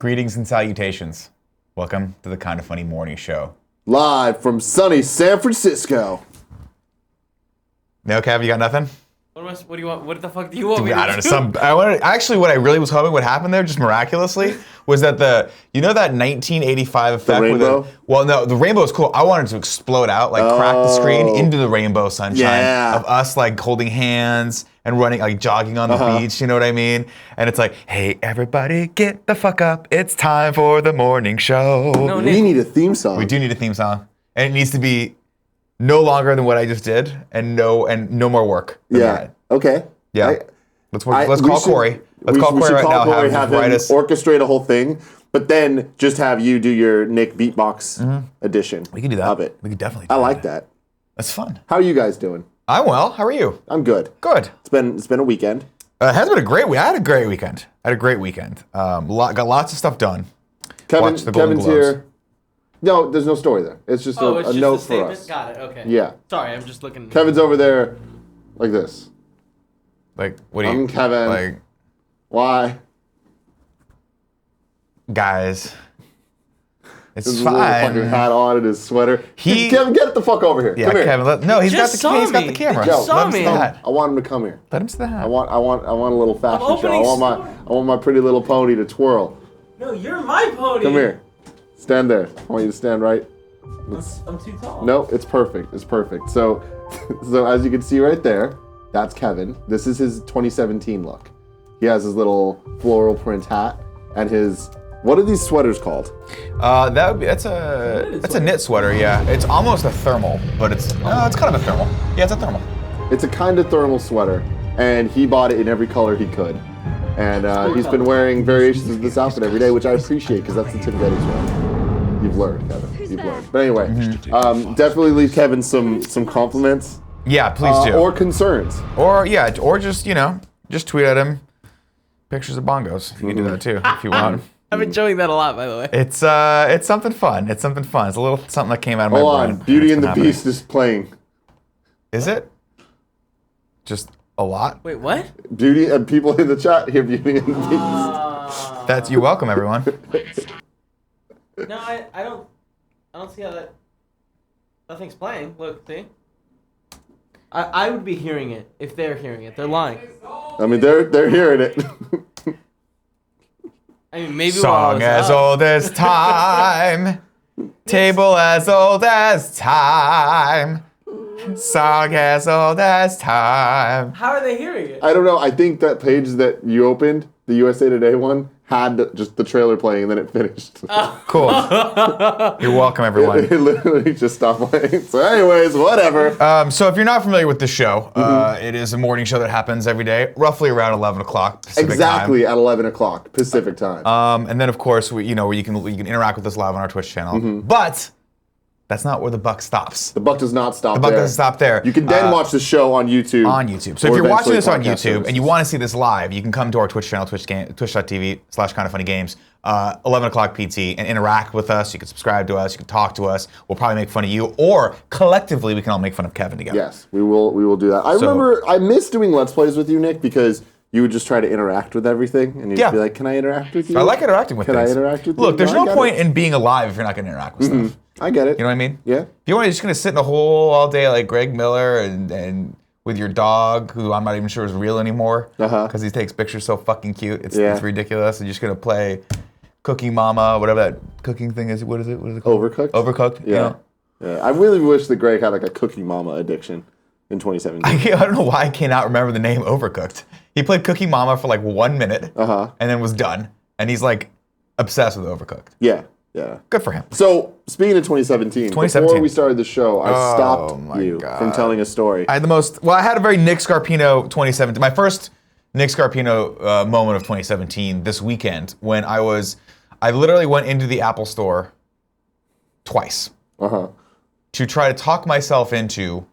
Greetings and salutations. Welcome to the Kind of Funny Morning Show. Live from sunny San Francisco. No, Kev, you got nothing? What do you want? What the fuck do you want me to I don't know. Actually, what I really was hoping would happen there, just miraculously, was that that 1985 effect. The rainbow? The rainbow is cool. I wanted to explode out, crack the screen into the rainbow sunshine of us holding hands and running, jogging on the beach. You know what I mean? And it's like, hey, everybody, get the fuck up. It's time for the morning show. No, We need a theme song. We do need a theme song, and it needs to be no longer than what I just did, and no more work. Yeah. Okay. Yeah. Let's call Corey. Let's call Corey right now. Have him orchestrate a whole thing, but then just have you do your Nick beatbox edition. We can do that. Of it. We can definitely do I like that. That's fun. How are you guys doing? I'm well. How are you? I'm good. Good. It's been a weekend. It has been a great week. I had a great weekend. Got lots of stuff done. Watched the Golden Kevin's Globes. here. No, there's no story there. It's just a note for us. Got it. Okay. Yeah. Sorry, I'm just looking. Kevin's over there, like this. What do you? I'm Kevin. Why? Guys, it's His fine. little fucking hat on and his sweater. Kevin, get the fuck over here. Yeah, Come here. Kevin. He's got Just the camera. Just saw Let him me. see the hat. I want him to come here. Let him see the hat. I want a little fashion show. opening I want my pretty little pony to twirl. No, you're my pony. Come here. Stand there. I want you to stand right. I'm too tall. No, it's perfect. It's perfect. So as you can see right there, that's Kevin. This is his 2017 look. He has his little floral print hat and his. What are these sweaters called? That's a knit sweater. Yeah, it's almost a thermal, but it's kind of a thermal. Yeah, it's a thermal. It's a kind of thermal sweater, and he bought it in every color he could. And he's been wearing variations of this outfit every day, which I appreciate because that's the Tim Gettys way. You've learned, Kevin. You've learned. But anyway, definitely leave Kevin some compliments. Yeah, please do. Or concerns. Or just just tweet at him pictures of bongos. You can do that too if you want. I'm enjoying that a lot, by the way. It's something fun. It's something fun. It's a little something that came out of my Hold brain. on, Beauty and the Beast is playing. Is it? Just a lot? Wait, what? Beauty and people in the chat hear Beauty and the Beast. You're welcome, everyone. No, I don't see how that thing's playing. Look, see? I would be hearing it if they're hearing it. They're lying. I mean, they're hearing it. I mean, maybe Song as old as time, table as old as time, song as old as time. How are they hearing it? I don't know. I think that page that you opened, the USA Today one, had just the trailer playing and then it finished. Cool. You're welcome, everyone. It literally just stopped playing. So anyways, whatever. So if you're not familiar with the show, it is a morning show that happens every day, roughly around 11 o'clock Pacific Exactly time. at 11 o'clock Pacific time. And then, of course, where you can interact with us live on our Twitch channel. But that's not where the buck stops. The buck does not stop there. The buck doesn't stop there. You can then watch the show on YouTube. So if you're watching this on podcast YouTube services. and you want to see this live, you can come to our Twitch channel, twitch.tv/kindoffunnygames, 11 o'clock PT, and interact with us. You can subscribe to us. You can talk to us. We'll probably make fun of you, or collectively we can all make fun of Kevin together. Yes, we will do that. I remember I miss doing Let's Plays with you, Nick, because you would just try to interact with everything, and you'd be like, "Can I interact with you?" I like interacting with Can things. I interact with you? Look, there's No, no I point get it. in being alive if you're not going to interact with stuff. I get it. You know what I mean? Yeah. If you want to just going to sit in a hole all day like Greg Miller and with your dog, who I'm not even sure is real anymore, because he takes pictures so fucking cute. It's ridiculous. And you're just going to play Cooking Mama, whatever that cooking thing is. What is it? What is it called? Overcooked? Overcooked? Yeah. You know? Yeah. I really wish that Greg had like a Cooking Mama addiction in 2017. I don't know why I cannot remember the name Overcooked. He played Cooking Mama for like 1 minute and then was done. And he's like obsessed with Overcooked. Yeah. Good for him. So, speaking of 2017, before we started the show, I stopped you from telling a story. I had I had a very Nick Scarpino 2017, my first Nick Scarpino moment of 2017 this weekend when I literally went into the Apple store twice to try to talk myself into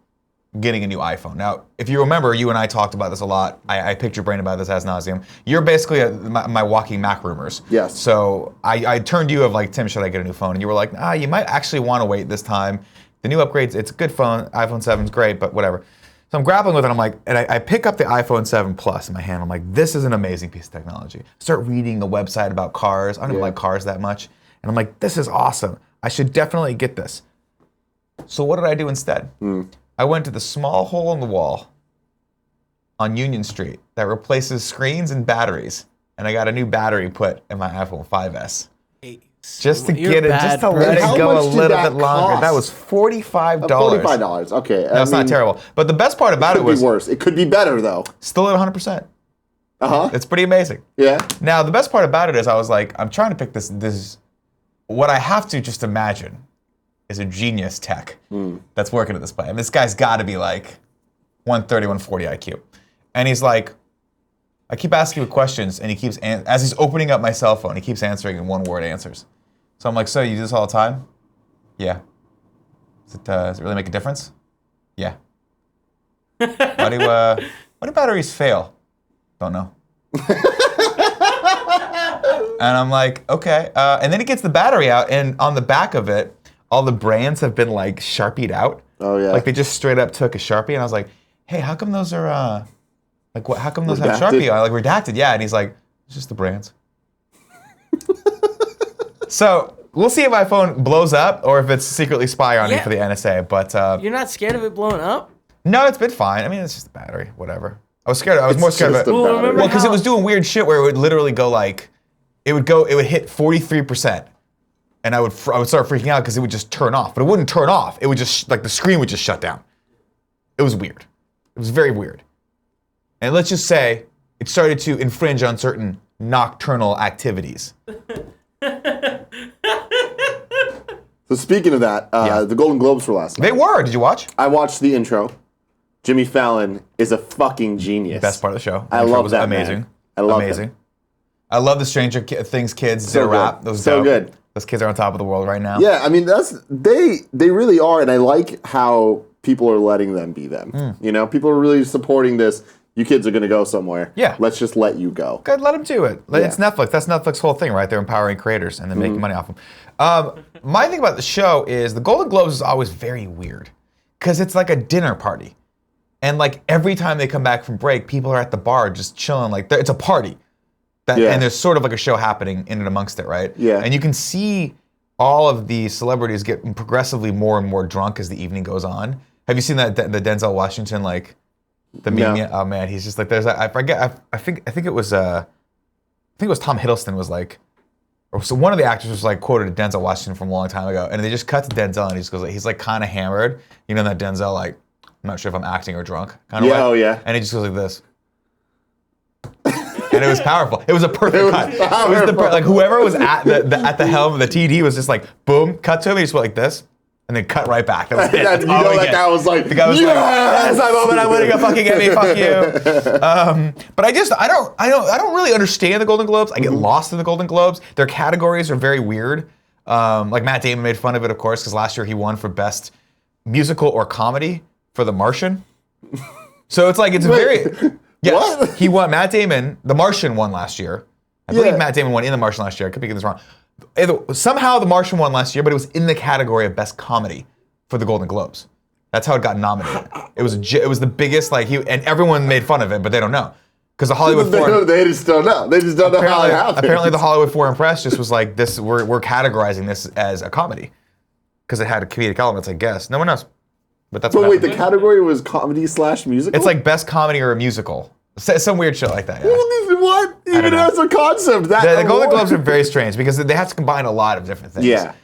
getting a new iPhone. Now, if you remember, you and I talked about this a lot. I picked your brain about this ad nauseum. You're basically my walking Mac rumors. Yes. So I turned to you of like, Tim, should I get a new phone? And you were like, you might actually want to wait this time. The new upgrades, it's a good phone. iPhone 7's great, but whatever. So I'm grappling with it. I'm like, and I pick up the iPhone 7 Plus in my hand. I'm like, this is an amazing piece of technology. I start reading the website about cars. I don't even like cars that much. And I'm like, this is awesome. I should definitely get this. So what did I do instead? I went to the small hole in the wall on Union Street that replaces screens and batteries. And I got a new battery put in my iPhone 5S. Just to get it, just to let it go a little bit longer. That was $45. $45. Okay. No, it's not terrible. But the best part about it was... It could be worse. It could be better, though. Still at 100%. Uh-huh. It's pretty amazing. Yeah. Now, the best part about it is I was like, I'm trying to pick this... What I have to just imagine is a genius tech that's working at this place. I mean, this guy's got to be like 130, 140 IQ. And he's like... I keep asking him questions, and he keeps, as he's opening up my cell phone, he keeps answering in one-word answers. So I'm like, so you do this all the time? Yeah. Does it really make a difference? Yeah. Why do batteries fail? Don't know. And I'm like, okay. And then he gets the battery out, and on the back of it, all the brands have been like Sharpied out. Oh, yeah. Like they just straight up took a Sharpie, and I was like, hey, how come those are... Like, what? How come those have Sharpie on? Like, redacted, yeah. And he's like, it's just the brands. So, we'll see if my phone blows up or if it's secretly spy on me for the NSA. But you're not scared of it blowing up? No, it's been fine. I mean, it's just the battery, whatever. I was scared. I was more scared of it. Well, because it was doing weird shit where it would literally go like, it would hit 43%. And I would start freaking out because it would just turn off. But it wouldn't turn off. It would just, like, the screen would just shut down. It was weird. It was very weird. And let's just say it started to infringe on certain nocturnal activities. So speaking of that, the Golden Globes were last night. They were. Did you watch? I watched the intro. Jimmy Fallon is a fucking genius. Best part of the show. I love that, amazing. Man. I love amazing. Him. I love the Stranger Things kids So did a rap. good. That was so dope. good. Those kids are on top of the world right now. Yeah, I mean they really are, and I like how people are letting them be them. You know, people are really supporting this. You kids are going to go somewhere. Yeah. Let's just let you go. Good, let them do it. It's Netflix. That's Netflix's whole thing, right? They're empowering creators and then making money off them. My thing about the show is the Golden Globes is always very weird because it's like a dinner party. And like every time they come back from break, people are at the bar just chilling. Like it's a party. And there's sort of like a show happening in and amongst it, right? Yeah. And you can see all of the celebrities get progressively more and more drunk as the evening goes on. Have you seen that the Denzel Washington like the meme? No. Oh man, he's just like I forget. I think it was Tom Hiddleston was like, or so one of the actors was like quoted Denzel Washington from a long time ago, and they just cut to Denzel and he just goes like, he's like kind of hammered, you know that Denzel like I'm not sure if I'm acting or drunk kind of way. Oh yeah. And he just goes like this. And it was powerful. It was a perfect cut. It was like whoever was at the helm of the TD was just like, boom, cut to him. He just went like this, and then cut right back. That was it. That guy was like, the guy was like, that's my moment. I'm winning a fucking Emmy. Fuck you. But I don't really understand the Golden Globes. I get lost in the Golden Globes. Their categories are very weird. Like Matt Damon made fun of it, of course, because last year he won for best musical or comedy for The Martian. So it's like very. Yes, what? He won. Matt Damon, The Martian won last year. I believe Matt Damon won in The Martian last year. I could be getting this wrong. Somehow The Martian won last year, but it was in the category of best comedy for the Golden Globes. That's how it got nominated. It was the biggest and everyone made fun of it, but they don't know because the Hollywood Foreign. They just don't know. They just don't know how it happened. Apparently, the Hollywood Foreign Press just was like, "This, we're categorizing this as a comedy because it had comedic elements." I guess no one knows. But that's what wait, the happened. category was comedy/musical? It's like best comedy or a musical. Some weird shit like that. Yeah. What? Even as a concept, the Golden Globes are very strange because they have to combine a lot of different things. Yeah.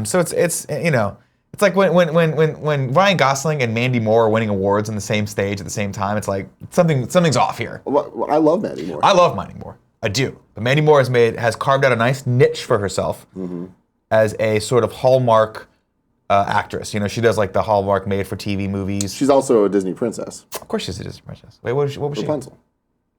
So it's you know, it's like when Ryan Gosling and Mandy Moore are winning awards on the same stage at the same time. It's like something's off here. Well, I love Mandy Moore. I love Mandy Moore. I do. But Mandy Moore has carved out a nice niche for herself as a sort of Hallmark actress. You know, she does like the Hallmark made-for-TV movies. She's also a Disney princess. Of course she's a Disney princess. Wait, what was she? Rapunzel.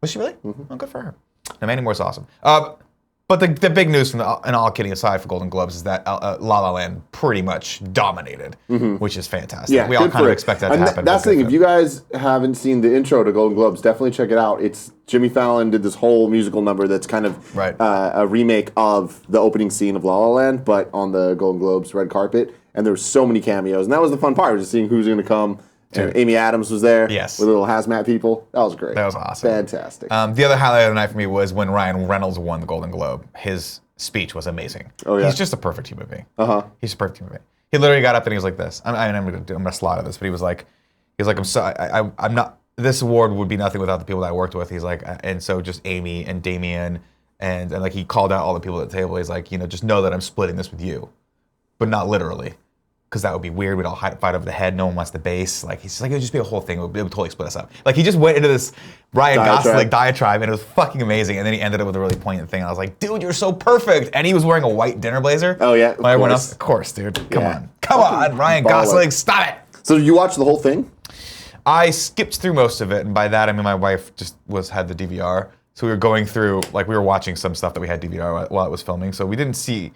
Was she really? Oh, good for her. No, Mandy Moore's awesome. But the big news and all kidding aside for Golden Globes is that La La Land pretty much dominated, which is fantastic. Yeah, we all kind of expect that to happen. That's the thing. If you guys haven't seen the intro to Golden Globes, definitely check it out. It's Jimmy Fallon did this whole musical number that's kind of a remake of the opening scene of La La Land, but on the Golden Globes red carpet. And there were so many cameos, and that was the fun part, was just seeing who's going to come And Amy Adams was there. Yes. With little hazmat people. That was great. That was awesome. Fantastic. The other highlight of the night for me was when Ryan Reynolds won the Golden Globe. His speech was amazing. Oh, yeah. He's just a perfect human being. Uh-huh. He's a perfect human being. He literally got up and he was like this. I'm gonna slaughter this, but he was like, I'm not. This award would be nothing without the people that I worked with. He's like, and so just Amy and Damien and like he called out all the people at the table. He's like, just know that I'm splitting this with you, but not literally, because that would be weird. We'd all fight over the head. No one wants the base. Like he's like, it would just be a whole thing. It would totally split us up. Like he just went into this Ryan Gosling diatribe, and it was fucking amazing. And then he ended up with a really poignant thing. And I was like, dude, you're so perfect. And he was wearing a white dinner blazer. Oh yeah, While everyone else, of course, dude. Come on, Ryan Gosling, stop it. So did you watch the whole thing? I skipped through most of it, and by that I mean my wife just had the DVR. So we were going through, like we were watching some stuff that we had DVR while it was filming. So we didn't see.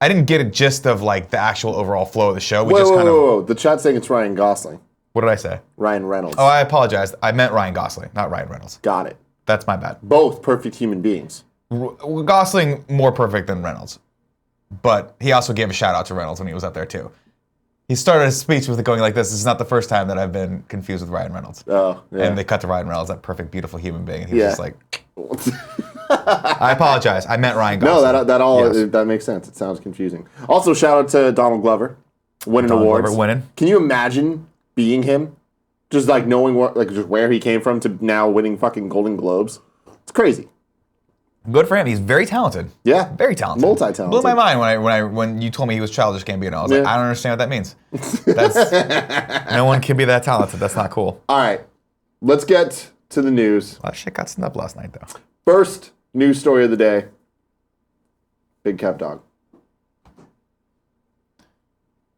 I didn't get a gist of like the actual overall flow of the show. Whoa. The chat's saying it's Ryan Gosling. What did I say? Ryan Reynolds. Oh, I apologize. I meant Ryan Gosling, not Ryan Reynolds. Got it. That's my bad. Both perfect human beings. Gosling more perfect than Reynolds, but he also gave a shout out to Reynolds when he was up there too. He started his speech with it going like this. This is not the first time that I've been confused with Ryan Reynolds. Oh, yeah. And they cut to Ryan Reynolds, that perfect, beautiful human being. And he was just like, I apologize. I meant Ryan Gosling. No, that makes sense. It sounds confusing. Also, shout out to Donald Glover winning awards. Glover winning. Can you imagine being him? Just like knowing just where he came from to now winning fucking Golden Globes. It's crazy. Good for him. He's very talented. Yeah. Very talented. Multi-talented. Blew my mind when you told me he was Childish Gambino. I was like, I don't understand what that means. No one can be that talented. That's not cool. All right. Let's get to the news. A lot of shit got snubbed last night, though. First news story of the day. Big Kev Dog.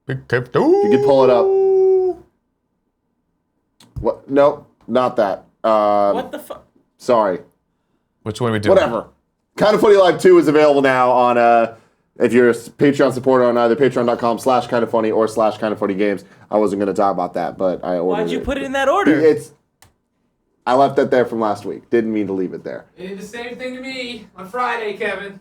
Big Kev Dog. You could pull it up. What? Nope, not that. What the fuck? Sorry. Which one are we doing? Whatever. Kind of Funny Live 2 is available now on, if you're a Patreon supporter on either patreon.com/kindoffunny or /kindoffunnygames. I wasn't going to talk about that, but I ordered it. Why'd you put it in that order? I left it there from last week. Didn't mean to leave it there. You did the same thing to me on Friday, Kevin.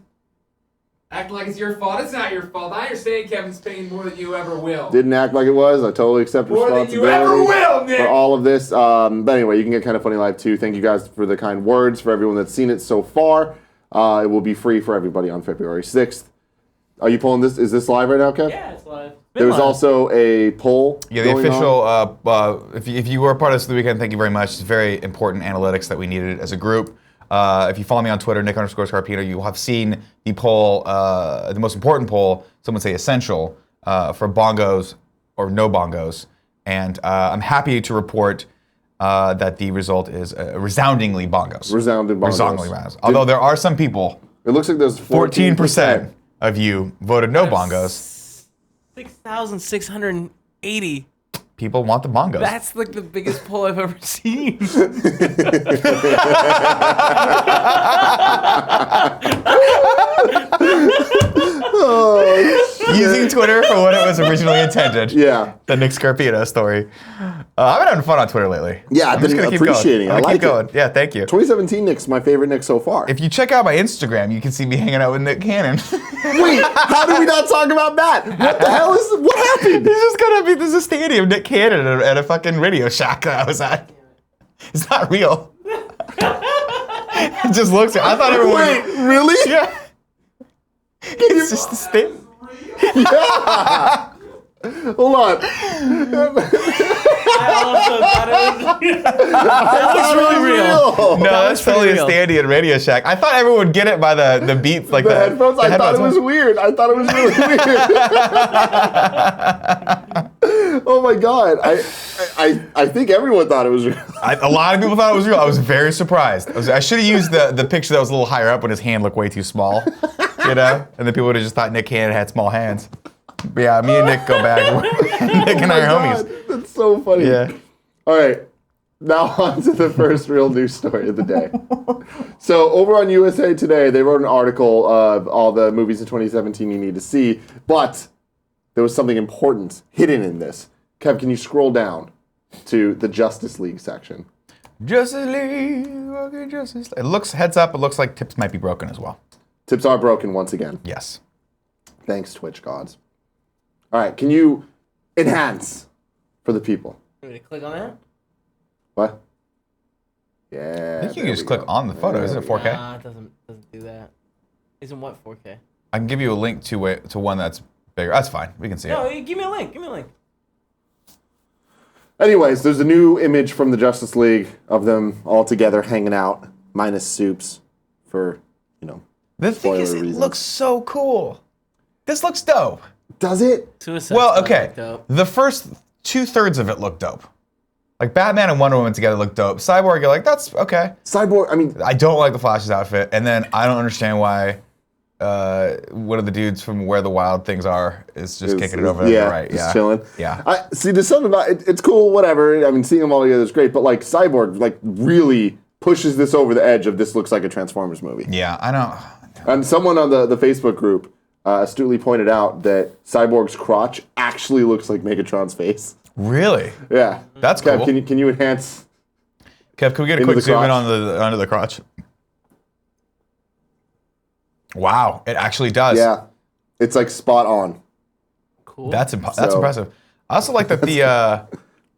Acting like it's your fault. It's not your fault. I understand Kevin's paying more than you ever will. Didn't act like it was. I totally accept More than you ever responsibility will, Nick. for all of this. But anyway, you can get Kind of Funny Live 2. Thank you guys for the kind words for everyone that's seen it so far. It will be free for everybody on February 6th. Are you pulling this? Is this live right now, Kev? Yeah, it's live. There was also a poll. Yeah, the going official, on. if you were a part of this the weekend, thank you very much. It's very important analytics that we needed as a group. If you follow me on Twitter, Nick_Scarpino, you will have seen the poll, the most important poll, some would say essential, for bongos or no bongos. And I'm happy to report that the result is resoundingly bongos. Resounding bongos. Resoundingly bongos. Although there are some people, It looks like there's 14% of you voted no bongos. 6,680. People want the bongos. That's like the biggest poll I've ever seen. Using Twitter for what it was originally intended. Yeah. The Nick Scarpino story. I've been having fun on Twitter lately. Yeah, I've I'm just been gonna keep appreciating it. going. I like keep going. it. Yeah, thank you. 2017 Nick's my favorite Nick so far. If you check out my Instagram, you can see me hanging out with Nick Cannon. Wait, how did we not talk about that? What the hell is? What happened? There's a stadium, Nick Cannon at a fucking Radio Shack that I was at. It's not real. It just looks. I thought everyone. Wait, really? Yeah. It's just a stadium. Yeah. Hold on. I also thought it was. That looks really real. No, that's totally a standee at Radio Shack. I thought everyone would get it by the beats, like The headphones. I thought it was weird. I thought it was really weird. Oh my god. I think everyone thought it was real. A lot of people thought it was real. I was very surprised. I should have used the picture that was a little higher up when his hand looked way too small, and then people would have just thought Nick Cannon had small hands. But yeah, me and Nick go back. Nick and I are homies. That's so funny. Yeah. All right. Now on to the first real news story of the day. So over on USA Today, they wrote an article of all the movies in 2017 you need to see, but there was something important hidden in this. Kev, can you scroll down to the Justice League section? Justice League, okay, Justice League. It looks, heads up, it looks like tips might be broken as well. Tips are broken once again. Yes. Thanks, Twitch gods. All right, can you enhance for the people? Want me to click on that? What? Yeah. I think you can just click on the photo. Isn't it 4K? Nah, it doesn't do that. Isn't what 4K? I can give you a link to it to one that's bigger. That's fine. We can see No, it. give me a link. Give me a link. Anyways, there's a new image from the Justice League of them all together hanging out, minus Soups, for, The thing is, spoiler it reasons. looks so cool. This looks dope. Does it? Suicide Well, Squad okay. looked dope. The first 2/3 of it look dope. Like Batman and Wonder Woman together look dope. Cyborg, you're like, that's okay. Cyborg, I mean, I don't like the Flash's outfit, and then I don't understand why one of the dudes from Where the Wild Things Are is just kicking it over there, right? Just chilling. Yeah. See, there's something about it. It's cool, whatever. I mean, seeing them all together is great, but like Cyborg, like really pushes this over the edge of this looks like a Transformers movie. Yeah, I know. And someone on the Facebook group astutely pointed out that Cyborg's crotch actually looks like Megatron's face. Really? Yeah, That's Kev, cool. can you enhance? Kev, can we get a Into quick the zoom in crotch. on under the crotch? Wow, it actually does. Yeah, it's like spot on. Cool. That's So- impressive. I also like that the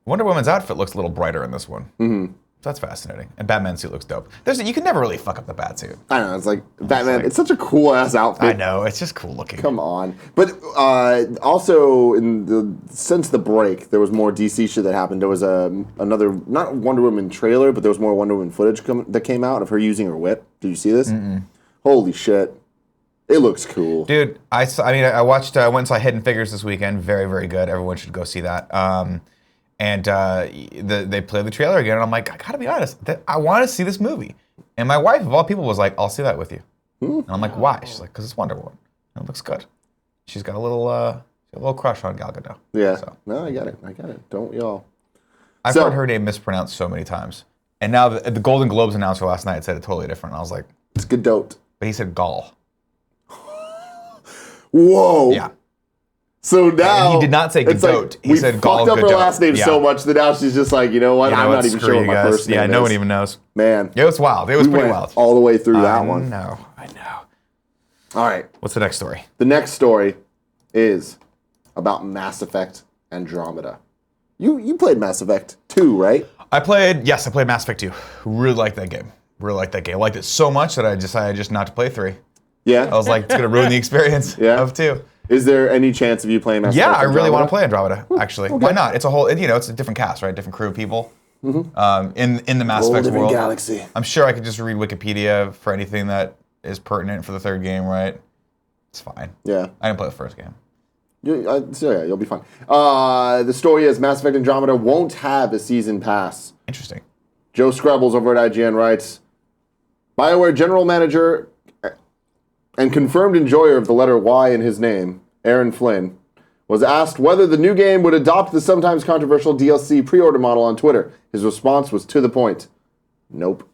Wonder Woman's outfit looks a little brighter in this one. Mm-hmm. So that's fascinating. And Batman's suit looks dope. You can never really fuck up the bat suit. I don't know. It's like Batman. It's such a cool ass outfit. I know, it's just cool looking. Come on. But also, since the break, there was more DC shit that happened. There was another, not Wonder Woman trailer, but there was more Wonder Woman footage that came out of her using her whip. Did you see this? Holy shit. It looks cool. Dude, I went and saw Hidden Figures this weekend. Very, very good. Everyone should go see that. And they played the trailer again, and I'm like, I gotta be honest, I want to see this movie. And my wife, of all people, was like, I'll see that with you. And I'm like, why? She's like, because it's Wonder Woman. And it looks good. She's got a little crush on Gal Gadot. Yeah. So. No, I get it. Don't y'all. I've So- heard her name mispronounced so many times. And now the Golden Globes announcer last night said it totally different. And I was like, It's Gadot. but he said Gall. Whoa. Yeah. So now he did not say it's Gadot. Like, He we said fucked Gal up her Gadot. last name Yeah. so much that now she's just like, you know what? You know I'm what? not even Screw sure what you my guys. first name Yeah, is. no one even knows. Man. It was wild. It was We pretty went wild. all the way through that one. I know. All right. What's the next story? The next story is about Mass Effect Andromeda. You played Mass Effect 2, right? I played Mass Effect 2. Really liked that game. I liked it so much that I decided just not to play 3. Yeah. I was like, it's gonna ruin the experience Yeah. of 2. Is there any chance of you playing Mass Yeah, Effect I really want to Andromeda? play Andromeda, actually. Why not? It's a whole, it's a different cast, right? Different crew of people. In the Mass Whole Effect different world. galaxy. I'm sure I could just read Wikipedia for anything that is pertinent for the third game, right? It's fine. Yeah. I didn't play the first game. So yeah, you'll be fine. The story is Mass Effect Andromeda won't have a season pass. Interesting. Joe Scrubbles over at IGN writes, BioWare general manager and confirmed enjoyer of the letter Y in his name, Aaron Flynn, was asked whether the new game would adopt the sometimes controversial DLC pre-order model on Twitter. His response was to the point. Nope.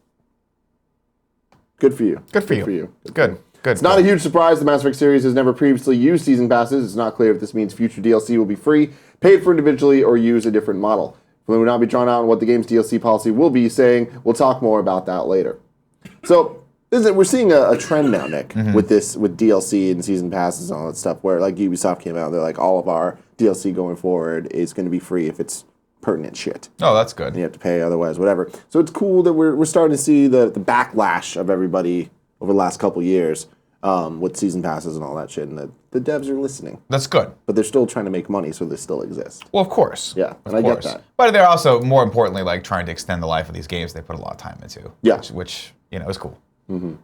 Good for you. Good for you. Good. It's not a huge surprise the Mass Effect series has never previously used season passes. It's not clear if this means future DLC will be free, paid for individually, or use a different model. Flynn would not be drawn out on what the game's DLC policy will be, saying, we'll talk more about that later. So, we're seeing a trend now, Nick, with DLC and season passes and all that stuff, where like Ubisoft came out, they're like, all of our DLC going forward is going to be free if it's pertinent shit. Oh, that's good. You have to pay otherwise, whatever. So it's cool that we're starting to see the backlash of everybody over the last couple years with season passes and all that shit, and the devs are listening. That's good. But they're still trying to make money, so they still exist. Well, of course. Yeah, Of and I get course. that. But they're also, more importantly, like trying to extend the life of these games they put a lot of time into. Yeah. Which is cool.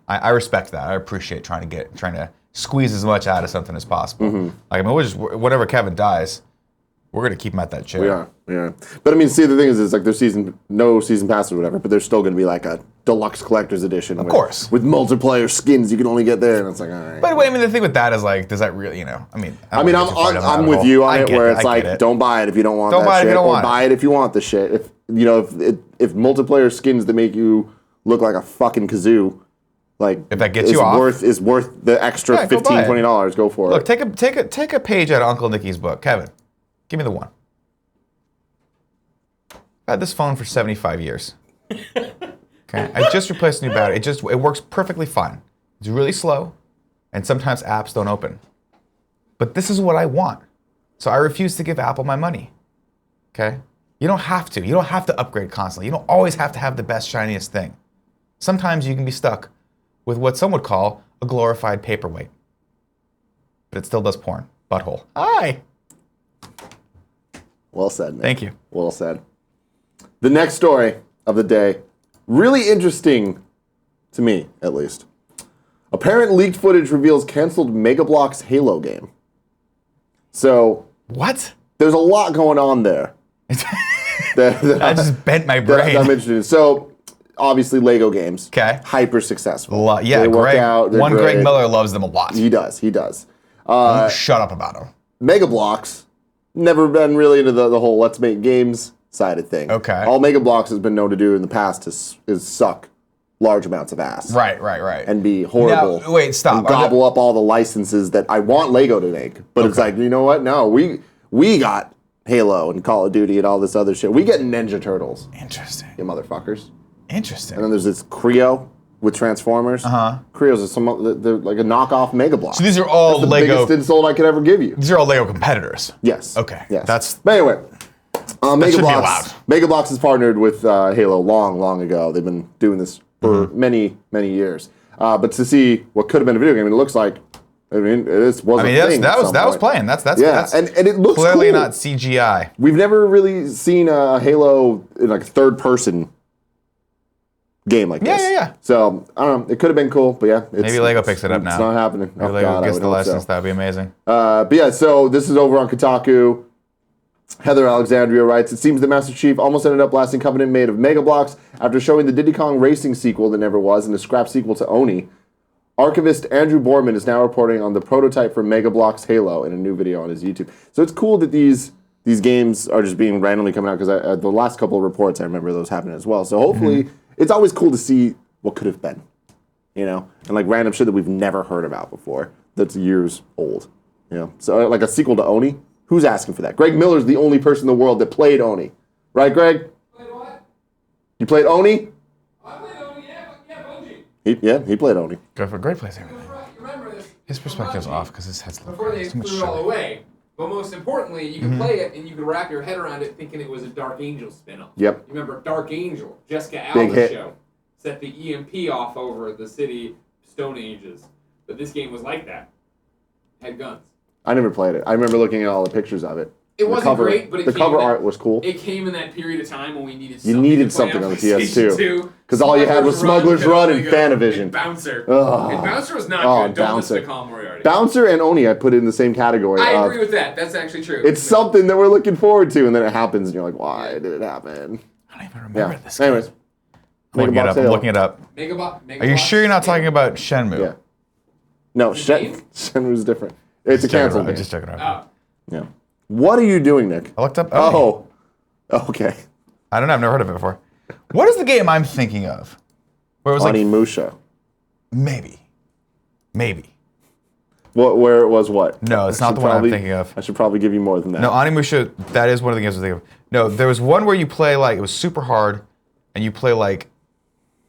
I respect that. I appreciate trying to squeeze as much out of something as possible. Like, I mean, whenever Kevin dies, we're gonna keep him at that chair. We are. But I mean, see, the thing is like there's no season pass or whatever, but there's still going to be like a deluxe collector's edition. Of course. With multiplayer skins you can only get there, and it's like, all right. But wait, I mean, the thing with that is like, does that really, I'm with you on it, where it's like, don't buy it if you don't want Don't that buy it if shit, you don't or want it. buy it if you want the shit. If multiplayer skins that make you look like a fucking kazoo, like If that gets you off. is worth the extra Yeah, go buy it. $15-$20, go for Look, it. take a page out of Uncle Nicky's book. Kevin, give me the one. I've had this phone for 75 years. Okay, I just replaced a new battery. It works perfectly fine. It's really slow, and sometimes apps don't open. But this is what I want, so I refuse to give Apple my money. Okay, You don't have to. You don't have to upgrade constantly. You don't always have to have the best, shiniest thing. Sometimes you can be stuck with what some would call a glorified paperweight. But it still does porn. Butthole. Hi. Well said, Nick. Thank you. Well said. The next story of the day, really interesting to me, at least. Apparent leaked footage reveals canceled Mega Bloks Halo game. So, What? there's a lot going on there. I just bent my brain. I'm interested in. So, obviously, Lego games. Okay. Hyper successful. Yeah, they work Greg. out. They're One great. Greg Miller loves them a lot. He does. Don't shut up about them. Mega Bloks, never been really into the whole let's make games side of thing. Okay. All Mega Bloks has been known to do in the past is suck large amounts of ass. Right. And be horrible. Now, wait, stop. And gobble up all the licenses that I want Lego to make. But it's like, you know what? No, we got Halo and Call of Duty and all this other shit. We get Ninja Turtles, Interesting. you motherfuckers. Interesting. And then there's this Creo with Transformers. Creos are they're like a knockoff Mega Block. So these are all That's the Lego. biggest insult I could ever give you. These are all Lego competitors. Yes. Okay. Yes. But anyway, Mega should be Bloks. allowed. Mega Bloks has partnered with Halo long ago. They've been doing this for many years. But to see what could have been a video game, it looks like. I mean, this was a thing. that was point. playing. That's and it looks clearly cool. not CGI. We've never really seen a Halo in like third person game like this. Yeah. So I don't know. It could have been cool, but yeah. Maybe Lego picks it up now. It's not happening. Maybe Oh, Lego God, I gets would the hope license. so. That'd be amazing. But yeah, so this is over on Kotaku. Heather Alexandria writes, it seems the Master Chief almost ended up blasting Covenant made of Mega Bloks after showing the Diddy Kong Racing sequel that never was and a scrap sequel to Oni. Archivist Andrew Borman is now reporting on the prototype for Mega Bloks Halo in a new video on his YouTube. So it's cool that these games are just being randomly coming out because the last couple of reports, I remember those happening as well. So hopefully, it's always cool to see what could have been, you know? And like random shit that we've never heard about before that's years old, you know? So like a sequel to Oni, who's asking for that? Greg Miller's the only person in the world that played Oni. Right, Greg? Played what? You played Oni? I played Oni, yeah, Bungie. He played Oni. Good for great plays everything. You remember this? His perspective's off because his head's Before they too much threw it all sugar. away. But most importantly, you can play it and you can wrap your head around it thinking it was a Dark Angel spin-off. Yep. You remember Dark Angel, Jessica Big Alba hit. show, set the EMP off over the city Stone Ages. But this game was like that. Had guns. I never played it. I remember looking at all the pictures of it. It The wasn't cover- great, but it the came cover in that- art was cool. It came in that period of time when we needed You something needed to play something on the PS2. 2. Because all you had was Smuggler's Run and Fanavision. And Bouncer. Ugh. And Bouncer was not Oh, good. Don't Bouncer. listen to Colin Moriarty. Bouncer and Oni I put in the same category. I of, agree with that. That's actually true. It's something that we're looking forward to, and then it happens, and you're like, why did it happen? I don't even remember Yeah. this game. Anyways. I'm looking it up. I'm looking it up. Megabot. Are you sure you're not talking about Shenmue? Yeah. No, game? Shenmue's different. It's a canceled game. Just checking it out. Oh. Yeah. What are you doing, Nick? I looked up. Oh. Okay. I don't know. I've never heard of it before. What is the game I'm thinking of? Where it was Ani like Musha. maybe. Where it was what? No, it's I not should the one I'm probably- thinking of. I should probably give you more than that. No, Animusha, that is one of the games I was thinking of. No, there was one where you play like, it was super hard, and you play like,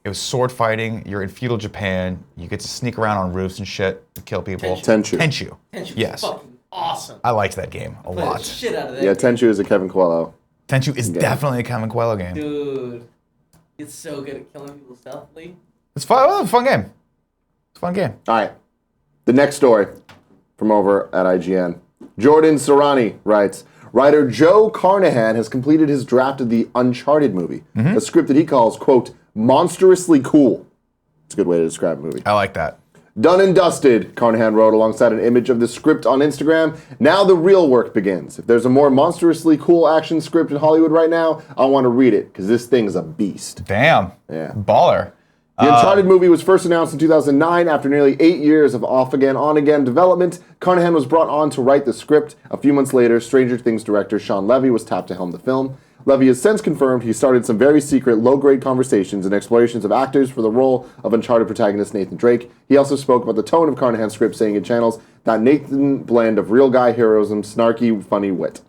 it was sword fighting, you're in feudal Japan, you get to sneak around on roofs and shit, and kill people. Tenchu. Tenchu. Tenchu was Yes. fucking awesome. I liked that game a Played the lot. shit out of that. Yeah, game. Tenchu is a Kevin Coelho. Tenchu is definitely a Kevin Coelho game. Dude, it's so good at killing people stealthily. It's fun. Well, it's a fun game. It's a fun game. All right. The next story from over at IGN. Jordan Serrani writes, writer Joe Carnahan has completed his draft of the Uncharted movie, a script that he calls, quote, monstrously cool. It's a good way to describe a movie. I like that. Done and dusted, Carnahan wrote alongside an image of the script on Instagram. Now the real work begins. If there's a more monstrously cool action script in Hollywood right now, I want to read it, because this thing is a beast. Damn. Yeah. Baller. The Uncharted movie was first announced in 2009 after nearly 8 years of off-again, on-again development. Carnahan was brought on to write the script. A few months later, Stranger Things director Sean Levy was tapped to helm the film. Levy has since confirmed he started some very secret, low-grade conversations and explorations of actors for the role of Uncharted protagonist Nathan Drake. He also spoke about the tone of Carnahan's script, saying it channels that Nathan blend of real guy heroism, snarky, funny wit.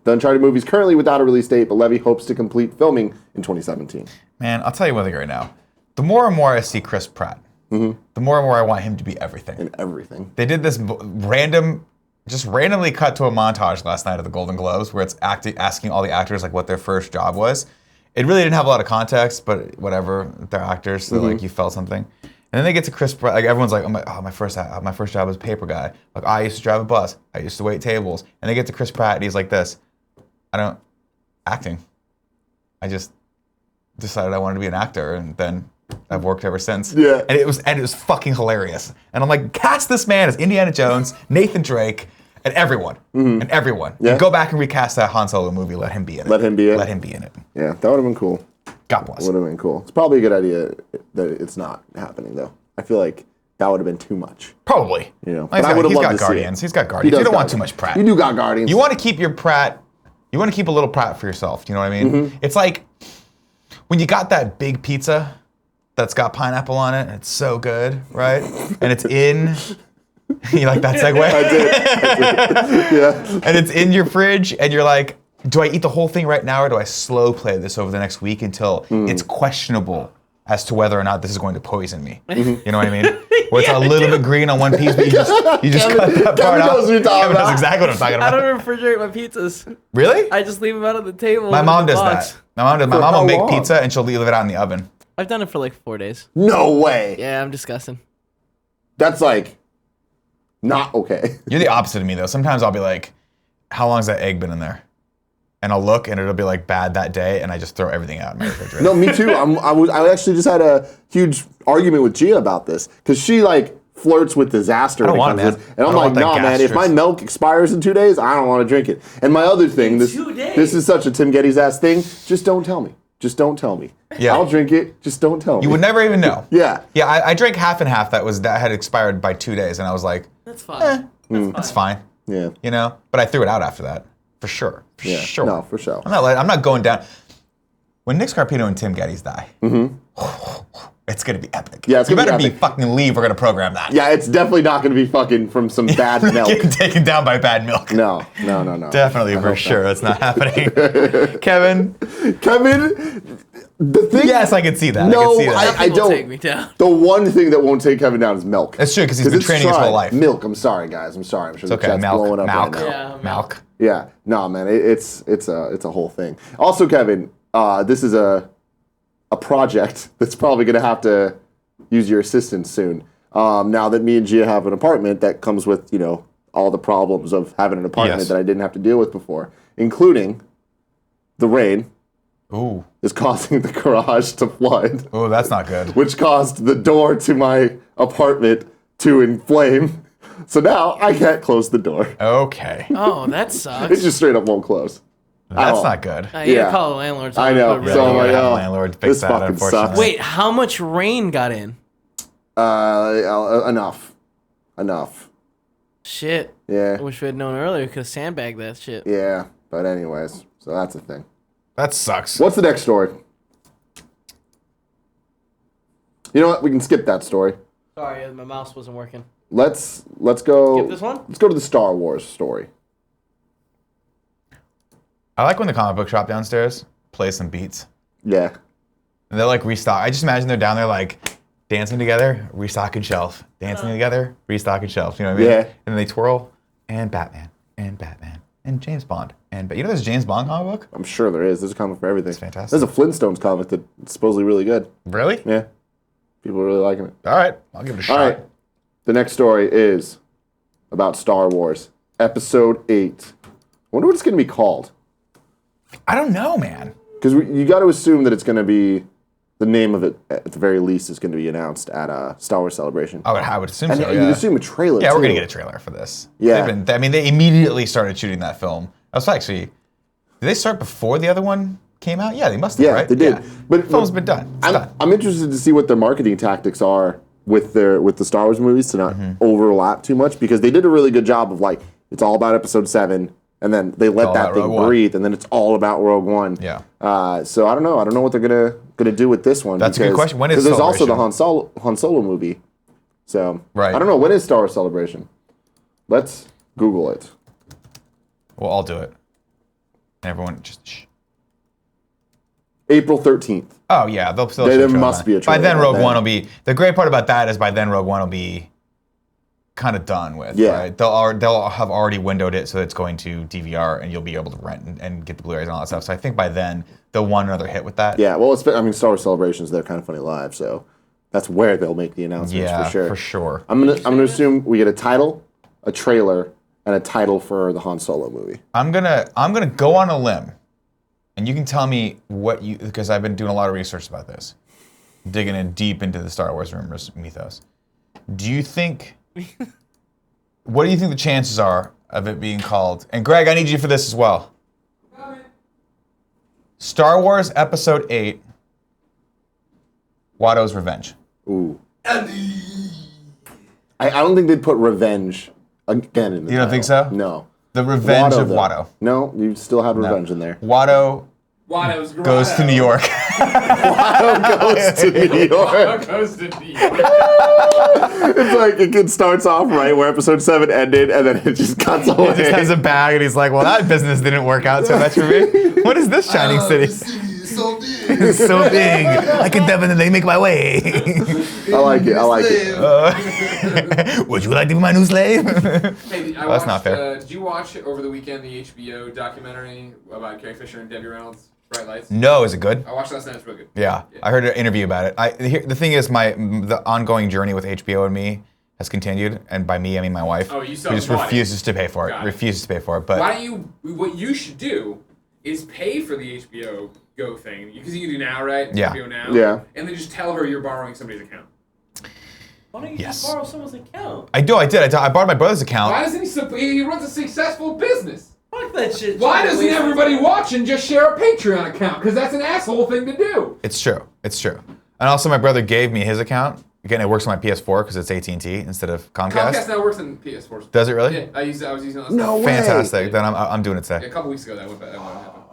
The Uncharted movie is currently without a release date, but Levy hopes to complete filming in 2017. Man, I'll tell you one thing right now. The more and more I see Chris Pratt, the more and more I want him to be everything. And everything. They did this random just randomly cut to a montage last night at the Golden Globes where it's asking all the actors like what their first job was. It really didn't have a lot of context, but whatever, they're actors, so like you felt something. And then they get to Chris Pratt, like everyone's like, my first job was a paper guy. Like I used to drive a bus, I used to wait tables. And they get to Chris Pratt and he's like this, acting. I just decided I wanted to be an actor, and then I've worked ever since. Yeah. And it was fucking hilarious. And I'm like, cast this man as Indiana Jones, Nathan Drake, and everyone. And everyone. Yeah. And go back and recast that Han Solo movie. Let him be in it. Let him be it. Let him be in it. Yeah, that would have been cool. God bless. Would have been cool. It's probably a good idea that it's not happening though. I feel like that would have been too much. Probably. You know, Like but I would have he's loved got to see it. Guardians. He's got Guardians. You don't want too much Pratt. You do got Guardians. You want to keep your Pratt. You want to keep a little Pratt for yourself. You know what I mean? It's like when you got that big pizza that's got pineapple on it, and it's so good, right? And it's in. You like that segue? I did. Yeah. And it's in your fridge, and you're like, do I eat the whole thing right now, or do I slow play this over the next week until it's questionable as to whether or not this is going to poison me? You know what I mean? Where it's a little bit green on one piece, but you just cut that part out. knows what you're talking Kevin knows about. exactly what I'm talking I about. don't refrigerate my pizzas. Really? I just leave them out on the table. My in mom the does box. that. My mom how will make long? pizza and she'll leave it out in the oven. I've done it for like 4 days. No way. Yeah, I'm disgusting. That's like not okay. You're the opposite of me though. Sometimes I'll be like, how long's that egg been in there? And I'll look and it'll be like bad that day, and I just throw everything out in my refrigerator. No, me too. I actually just had a huge argument with Gia about this because she like flirts with disaster. I don't when it want it, comes to man. this. And I'm I don't like, want that nah, man. If my gastrus. milk expires in 2 days, I don't want to drink it. And my other thing, this 2 days? this is such a Tim Gettys ass thing. Just don't tell me. Just don't tell me. Yeah. I'll drink it. Just don't tell me. You would never even know. Yeah. Yeah, I drank half and half that had expired by 2 days, and I was like, That's fine. it's fine. Yeah. You know? But I threw it out after that. For sure. For Yeah. sure. No, for sure. I'm not going down. When Nick Scarpino and Tim Gettys die, it's gonna be epic. Yeah, it's you gonna better be be epic. fucking leave. We're gonna program that. Yeah, it's definitely not going to be fucking from some bad milk. Getting taken down by bad milk. No. Definitely for sure. That's not happening. Kevin. Kevin, the thing. Yes, I can see that. No, I can see that. I People don't. take me down. The one thing that won't take Kevin down is milk. That's true, 'cause he's been it's training his whole tried. life. Milk. I'm sorry, guys. I'm sorry. I'm sure It's the okay. chat's blowing up Malk. right now. Yeah, Malk. Yeah. No, man. It's a whole thing. Also, Kevin, this is a project that's probably going to have to use your assistance soon. Now that me and Gia have an apartment that comes with, all the problems of having an apartment Yes. that I didn't have to deal with before, including the rain Ooh. is causing the garage to flood, Ooh, that's not good. which caused the door to my apartment to inflame. So now I can't close the door. Okay. Oh, that It sucks. just straight up won't close. That's all. not good. You Yeah. gotta call the landlord. I know. Really So I'm like, have a oh, landlord fix this that, fucking unfortunately. sucks. Wait, how much rain got in? Enough. Shit. Yeah. I wish we had known earlier. Could have sandbagged that shit. Yeah. But anyways, so that's a thing. That sucks. What's the next story? You know what? We can skip that story. Sorry, my mouse wasn't working. Let's go. Skip this one? Let's go to the Star Wars story. I like when the comic book shop downstairs plays some beats. Yeah. And they're like restock. I just imagine they're down there like dancing together, restocking shelf, dancing together, restocking shelf. You know what I mean? Yeah. And then they twirl, and Batman, and James Bond, and there's a James Bond comic book. I'm sure there is. There's a comic for everything. It's fantastic. There's a Flintstones comic that's supposedly really good. Really? Yeah. People are really liking it. All right, I'll give it a shot. All right. The next story is about Star Wars, Episode 8. I wonder what it's going to be called. I don't know, man. Because you got to assume that it's going to be, the name of it, at the very least, is going to be announced at Star Wars Celebration. I would assume And so. you'd Yeah. assume a trailer, Yeah, too. we're gonna get a trailer for this. Yeah. They immediately started shooting that film. That was actually. Did they start before the other one came out? Yeah, they must have. Yeah, right? they did. Yeah. But the film's been done. It's done. I'm interested to see what their marketing tactics are with the Star Wars movies to not Mm-hmm. overlap too much, because they did a really good job of like, it's all about Episode 7, and then they let all that about thing Rogue One. breathe, and then it's all about Rogue One. Yeah. So I don't know. I don't know what they're gonna do with this one. That's a good question. When is Because there's also the Celebration? Han Solo movie. So Right. I don't know. When is Star Wars Celebration? Let's Google it. Well, I'll do it. And everyone just. Shh. April 13th. Oh yeah, they'll still. There show a trailer must then. be a By trailer then, by Rogue then. One will be. The great part about that is by then Rogue One will be kind of done with. Yeah. Right? They'll have already windowed it so it's going to DVR and you'll be able to rent and get the Blu-rays and all that stuff. So I think by then they'll want another hit with that. Yeah, well, Star Wars Celebrations, they're Kind of Funny Live, so that's where they'll make the announcements for sure. For sure. I'm gonna assume we get a title, a trailer, and a title for the Han Solo movie. I'm gonna go on a limb, and you can tell me because I've been doing a lot of research about this, digging in deep into the Star Wars rumors mythos. Do you think? What do you think the chances are of it being called? And Greg, I need you for this as well. Star Wars Episode 8, Watto's Revenge. Ooh. I don't think they'd put revenge again in the You don't think so? No. The Revenge of though. Watto. No, you still have revenge in there. Watto Watto's goes to New York. Watto goes to New York. Watto goes to New York. It's like it starts off right where episode 7 ended, and then it just cuts away. He just has a bag, and he's like, "Well, that business didn't work out so much for me. What is this shining city? The city is so big. It's so big. I can definitely make my way." I like it. Would you like to be my new slave? Hey, Well, that's not fair. Did you watch over the weekend the HBO documentary about Carrie Fisher and Debbie Reynolds, Bright Lights? No, is it good? I watched last night. It's real good. Yeah, I heard an interview about it. The thing is, the ongoing journey with HBO and me has continued, and by me I mean my wife. Oh, you still who just bought it. refuses to pay for it. Got it. Refuses to pay for it. But Why don't you? What you should do is pay for the HBO Go thing, because you can do now, right? Yeah. HBO Now. Yeah. And then just tell her you're borrowing somebody's account. Why don't you Yes. just borrow someone's account? I did. I borrowed my brother's account. Why doesn't he runs a successful business. Fuck that shit. Why doesn't everybody watching just share a Patreon account? Because that's an asshole thing to do. It's true. It's true. And also, my brother gave me his account. Again, it works on my PS4 because it's AT&T instead of Comcast. Comcast now works in PS4. Does it really? Yeah, I was using it last No night. way. Fantastic. Then I'm doing it today. Yeah, a couple weeks ago that went happen.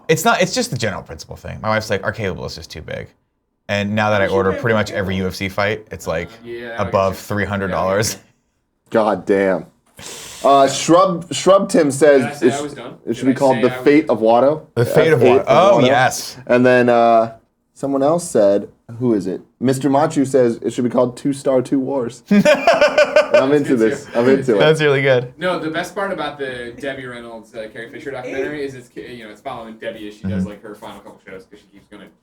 It's not. It's just the general principle thing. My wife's like, our cable is just too big, and now that I order pretty much every UFC fight, it's like Yeah, I above get you. $300. God damn. Shrub Tim says Did I say I was done? it should Did be I called say The I was Fate done? of Watto. The Fate of Watto. Oh, yes. And then someone else said, who is it? Mr. Machu says it should be called 2-Star 2 Wars. And I'm into this. I'm into it. That's really good. No, the best part about the Debbie Reynolds Carrie Fisher documentary is it's following Debbie as she does like her final couple shows because she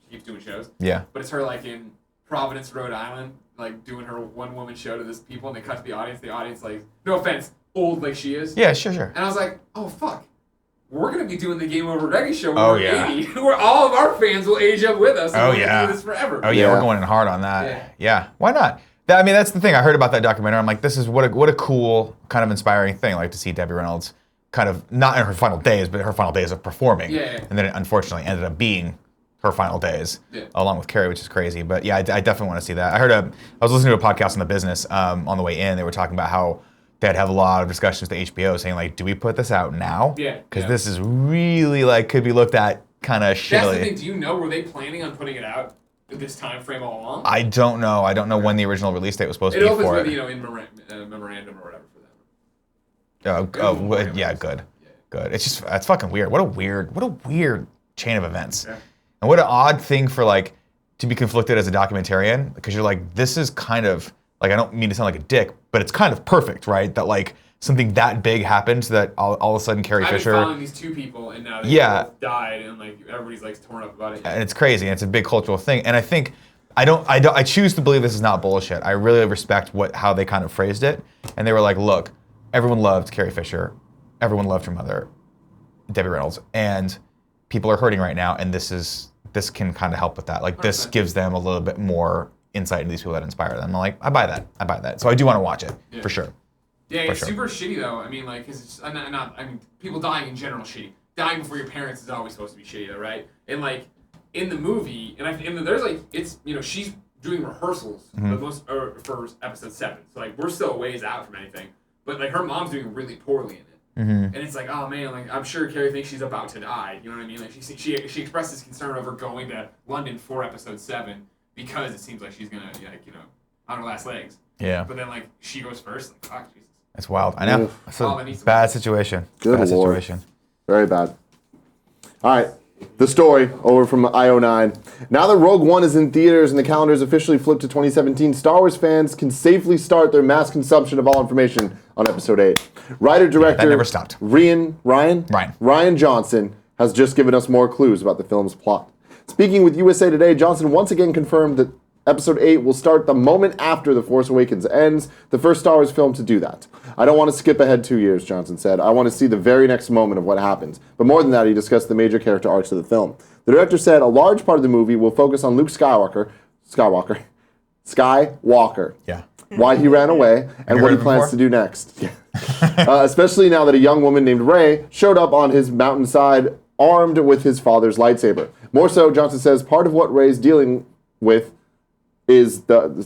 keeps doing shows. Yeah. But it's her like in Providence, Rhode Island, like doing her one woman show to this people, and they cut to the audience. The audience like, no offense, old like she is. Yeah, sure. And I was like, oh fuck, we're gonna be doing the Game Over Reggae show when Oh, we're yeah. 80, where all of our fans will age up with us. And Oh, we'll yeah. do this forever. Oh yeah, Yeah. we're going in hard on that. Yeah. Yeah. Why not? That's the thing. I heard about that documentary. I'm like, this is what a cool kind of inspiring thing. Like to see Debbie Reynolds kind of not in her final days, but her final days of performing. Yeah. And then it unfortunately ended up being her final days, Yeah. along with Carrie, which is crazy. But yeah, I definitely want to see that. I was listening to a podcast on the business on the way in. They were talking about how they'd have a lot of discussions with HBO saying like, do we put this out now? Yeah, Because yeah. this is really like could be looked at kind of That's the shittily. thing. Do you know, were they planning on putting it out at this time frame all along? I don't know. I don't know when the original release date was supposed It to be opens for with, it. in memorandum or whatever for them. Yeah, good. Good. It's fucking weird. What a weird chain of events. Yeah. And what an odd thing for like to be conflicted as a documentarian, because you're like, this is kind of like, I don't mean to sound like a dick, but it's kind of perfect, right? That like something that big happened that all of a sudden Carrie I've been Fisher, following these two people, and now they Yeah. both died, and like everybody's like torn up about it. and it's crazy, and it's a big cultural thing. And I think I choose to believe this is not bullshit. I really respect how they kind of phrased it. And they were like, look, everyone loved Carrie Fisher, everyone loved her mother, Debbie Reynolds, and people are hurting right now, and this can kind of help with that. Like this 100%. gives them a little bit more insight into these people that inspire them. I'm like, I buy that. So I do want to watch it Yeah. for sure. Yeah, For it's sure. super shitty though. I mean, like, cause it's I mean, people dying in general shitty. Dying before your parents is always supposed to be shitty though, right? And like in the movie, and there's like it's she's doing rehearsals for episode 7, so like we're still a ways out from anything. But like her mom's doing really poorly in it. And it's like, oh man, like I'm sure Carrie thinks she's about to die. You know what I mean? Like she expresses concern over going to London for episode 7 because it seems like she's gonna on her last legs. Yeah, But then like she goes first, like fuck Jesus. it's wild. I know. Oof. It's Oh, that needs a to bad be- situation. Good bad lord. situation. Very bad. All right, The story, over from IO9. Now that Rogue One is in theaters and the calendar is officially flipped to 2017, Star Wars fans can safely start their mass consumption of all information on Episode 8. Writer-director that never stopped. Ryan Johnson has just given us more clues about the film's plot. Speaking with USA Today, Johnson once again confirmed that Episode 8 will start the moment after The Force Awakens ends, the first Star Wars film to do that. I don't want to skip ahead 2 years, Johnson said. I want to see the very next moment of what happens. But more than that, he discussed the major character arcs of the film. The director said a large part of the movie will focus on Luke Skywalker, Yeah. why he ran away, and what he plans to do next. Especially now that a young woman named Rey showed up on his mountainside armed with his father's lightsaber. More so, Johnson says, part of what Rey's dealing with is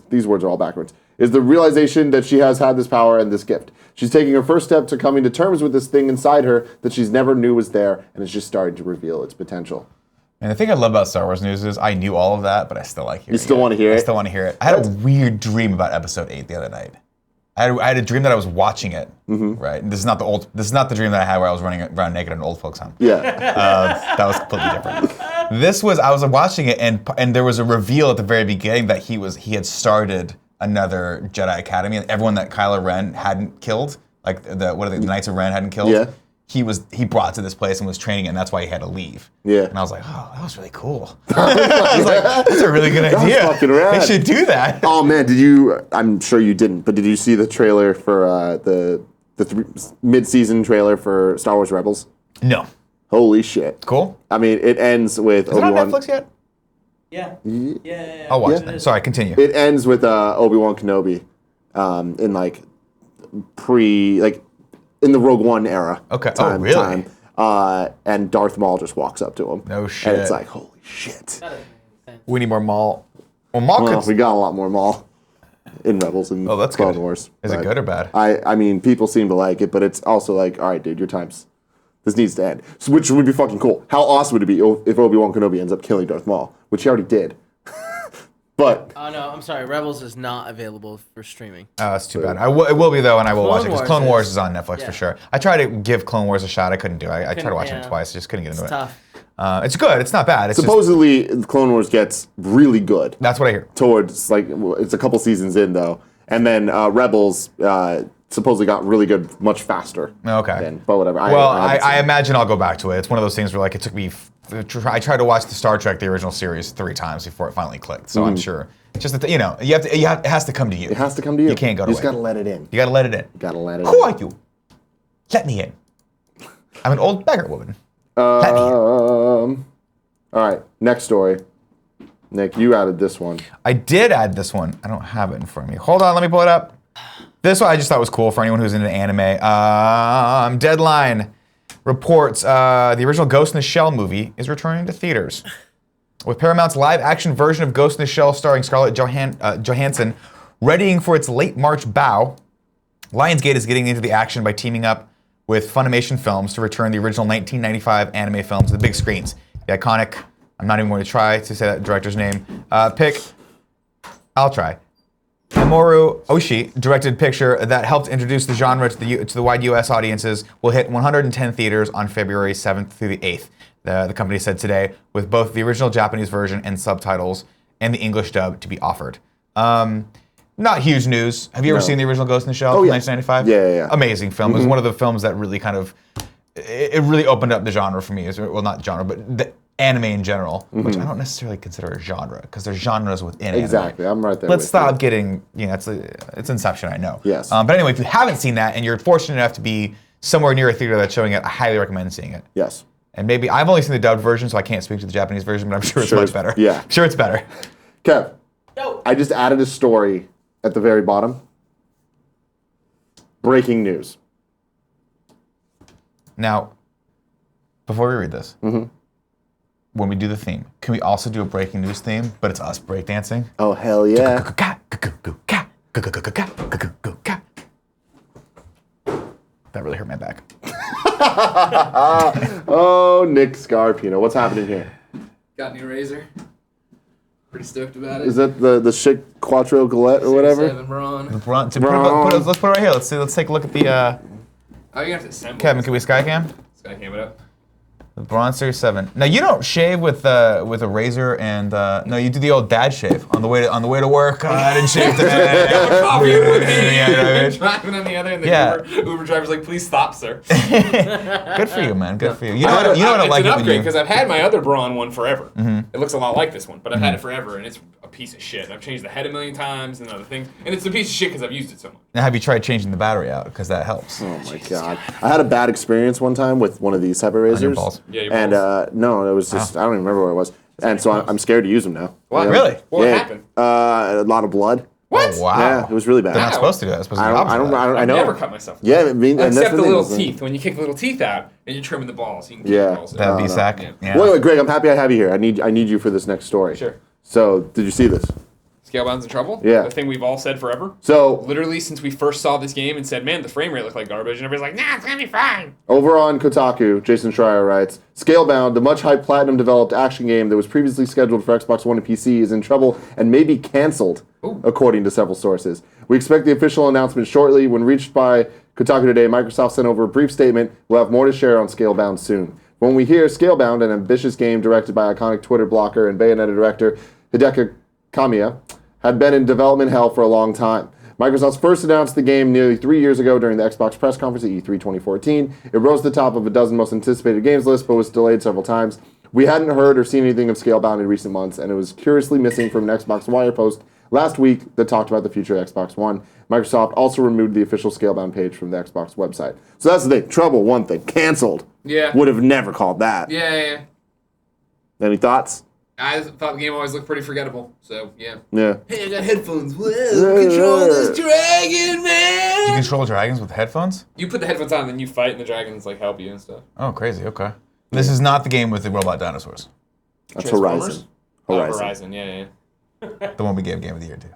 these words are all backwards, is the realization that she has had this power and this gift. She's taking her first step to coming to terms with this thing inside her that she's never knew was there, and it's just starting to reveal its potential. And the thing I love about Star Wars news is I knew all of that, but I still like hearing it. You still want to hear it? I still want to hear it. I had a weird dream about Episode 8 the other night. I had a dream that I was watching it, right? And this is not the dream that I had where I was running around naked in an old folks' home. Yeah. That was completely different. I was watching it, and there was a reveal at the very beginning that he had started another Jedi Academy, and everyone that Kylo Ren hadn't killed, like the Knights of Ren hadn't killed. Yeah. He brought to this place and was training it, and that's why he had to leave. Yeah. And I was like, oh, that was really cool. I was like, that's a really good idea. That's fucking rad. They should do that. Oh man, I'm sure you didn't, but did you see the trailer for the mid-season trailer for Star Wars Rebels? No. Holy shit. Cool. I mean, it ends with Is it on Obi-Wan. Netflix yet? Yeah. I'll watch it. Sorry, continue. It ends with Obi-Wan Kenobi in like in the Rogue One era. Okay. Oh, really? And Darth Maul just walks up to him. No shit. And it's like, holy shit. We need more Maul. Well, Maul Well, could... we got a lot more Maul in Rebels and that's Clone good. Wars. Is it good or bad? I mean, people seem to like it, but it's also like, all right, dude, your time's... This needs to end. So, which would be fucking cool. How awesome would it be if Obi-Wan Kenobi ends up killing Darth Maul, which he already did. But... Oh, no, I'm sorry. Rebels is not available for streaming. Oh, that's too bad. It will be, though, and I will watch it, because Clone Wars is on Netflix for Yeah. sure. I tried to give Clone Wars a shot. I couldn't do it. I tried to watch it Yeah. twice. I just couldn't get into It's it. tough. It's good. It's not bad. It's Supposedly, Clone Wars gets really good. That's what I hear. Towards, like, it's a couple seasons in, though. And then Rebels supposedly got really good much faster. Okay. But whatever. I imagine I'll go back to it. It's one of those things where, like, it took me... I tried to watch the Star Trek, the original series, 3 times before it finally clicked. So I'm sure... Just that, it has to come to you. It has to come to you. You can't go to You just got to let it in. You gotta let it in. You got to let it Who are you? Let me in. I'm an old beggar woman. Let me in. All right, next story. Nick, you added this one. I did add this one. I don't have it in front of me. Hold on, let me pull it up. This one I just thought was cool for anyone who's into anime. Deadline reports the original Ghost in the Shell movie is returning to theaters. With Paramount's live-action version of Ghost in the Shell starring Scarlett Johansson readying for its late March bow, Lionsgate is getting into the action by teaming up with Funimation Films to return the original 1995 anime film to the big screens. The iconic, I'm not even going to try to say that director's name, I'll try. Mamoru Oshii directed picture that helped introduce the genre to the wide U.S. audiences will hit 110 theaters on February 7th through the 8th. The company said today, with both the original Japanese version and subtitles and the English dub to be offered. Not huge news. Have you ever seen the original Ghost in the Shell from 1995? Yeah. Amazing film. It was one of the films that really it really opened up the genre for me. Well, not genre, but the anime in general, which I don't necessarily consider a genre, because there's genres within anime. Exactly, I'm right there. Let's with stop you. getting, it's Inception, I know. Yes. But anyway, if you haven't seen that and you're fortunate enough to be somewhere near a theater that's showing it, I highly recommend seeing it. Yes. And maybe, I've only seen the dubbed version, so I can't speak to the Japanese version, but I'm sure it's much better. Yeah. I'm sure it's better. Kev, Yo. I just added a story at the very bottom. Breaking news. Now, before we read this, when we do the theme, can we also do a breaking news theme, but it's us breakdancing? Oh, hell yeah. That really hurt my back. Oh, Nick Scarpino. What's happening here? Got a new razor. Pretty stoked about it. Is that the Chic Quattro Galette or whatever? 7 Braun. Let's put it right here. Let's take a look at the. Oh, you have to assemble. Kevin, can we Skycam? Sky cam it up. The Bronze Series 7. Now you don't shave with a razor and no, you do the old dad shave on the way to work. I didn't shave today. Coffee in one hand, Yeah, you know what I mean? driving on the other, and the Yeah. Uber driver's like, "Please stop, sir." Good for you, man. Good for you. You know what I It's like an it when upgrade you. because I've had my other Braun one forever. Mm-hmm. It looks a lot like this one, but I've had it forever, and it's a piece of shit. I've changed the head a million times and other things, and it's a piece of shit because I've used it so much. Now, have you tried changing the battery out? Because that helps. Oh my god! I had a bad experience one time with one of these type of razors. your balls? Yeah, your and balls. no, it was just I don't even remember what it was. And so I'm scared to use them now. What? Yeah. Really? What happened? A lot of blood. What? Oh, wow. Yeah, it was really bad. They're not supposed to do that. It's supposed to be I don't, opposite. I know. Never cut myself. Yeah, I mean, and that's Except the thing, little is, teeth. When you kick the little teeth out and you're trimming the balls, you can keep Yeah. the balls. in. That'd be no. sack. Yeah. Yeah. Wait, Greg, I'm happy I have you here. I need you for this next story. Sure. So, did you see this? Scalebound's in trouble? Yeah. The thing we've all said forever? So, Literally since we first saw this game and said, man, the frame rate looked like garbage, and everybody's like, nah, it's gonna be fine. over on Kotaku, Jason Schreier writes, Scalebound, the much-hyped Platinum-developed action game that was previously scheduled for Xbox One and PC, is in trouble and may be canceled, according to several sources. We expect the official announcement shortly. When reached by Kotaku today, Microsoft sent over a brief statement. We'll have more to share on Scalebound soon. When we hear Scalebound, an ambitious game directed by iconic Twitter blocker and Bayonetta director Hideki Kamiya, had been in development hell for a long time. Microsoft first announced the game nearly 3 years ago during the Xbox press conference at E3 2014. It rose to the top of a dozen most anticipated games list, but was delayed several times. We hadn't heard or seen anything of Scalebound in recent months, and it was curiously missing from an Xbox Wire post last week that talked about the future Xbox One. Microsoft also removed the official Scalebound page from the Xbox website. So that's the thing. Trouble, one thing. Canceled. Yeah. Would have never called that. Yeah. Any thoughts? I thought the game always looked pretty forgettable, so yeah. Yeah. Hey, I got headphones. Whoa, control this dragon, You man! control dragons with headphones? You put the headphones on, and then you fight, and the dragons like help you and stuff. Oh, crazy. Okay. This is not the game with the robot dinosaurs. That's Transformers? Horizon. Oh, Horizon. Horizon, yeah. The one we gave Game of the Year to.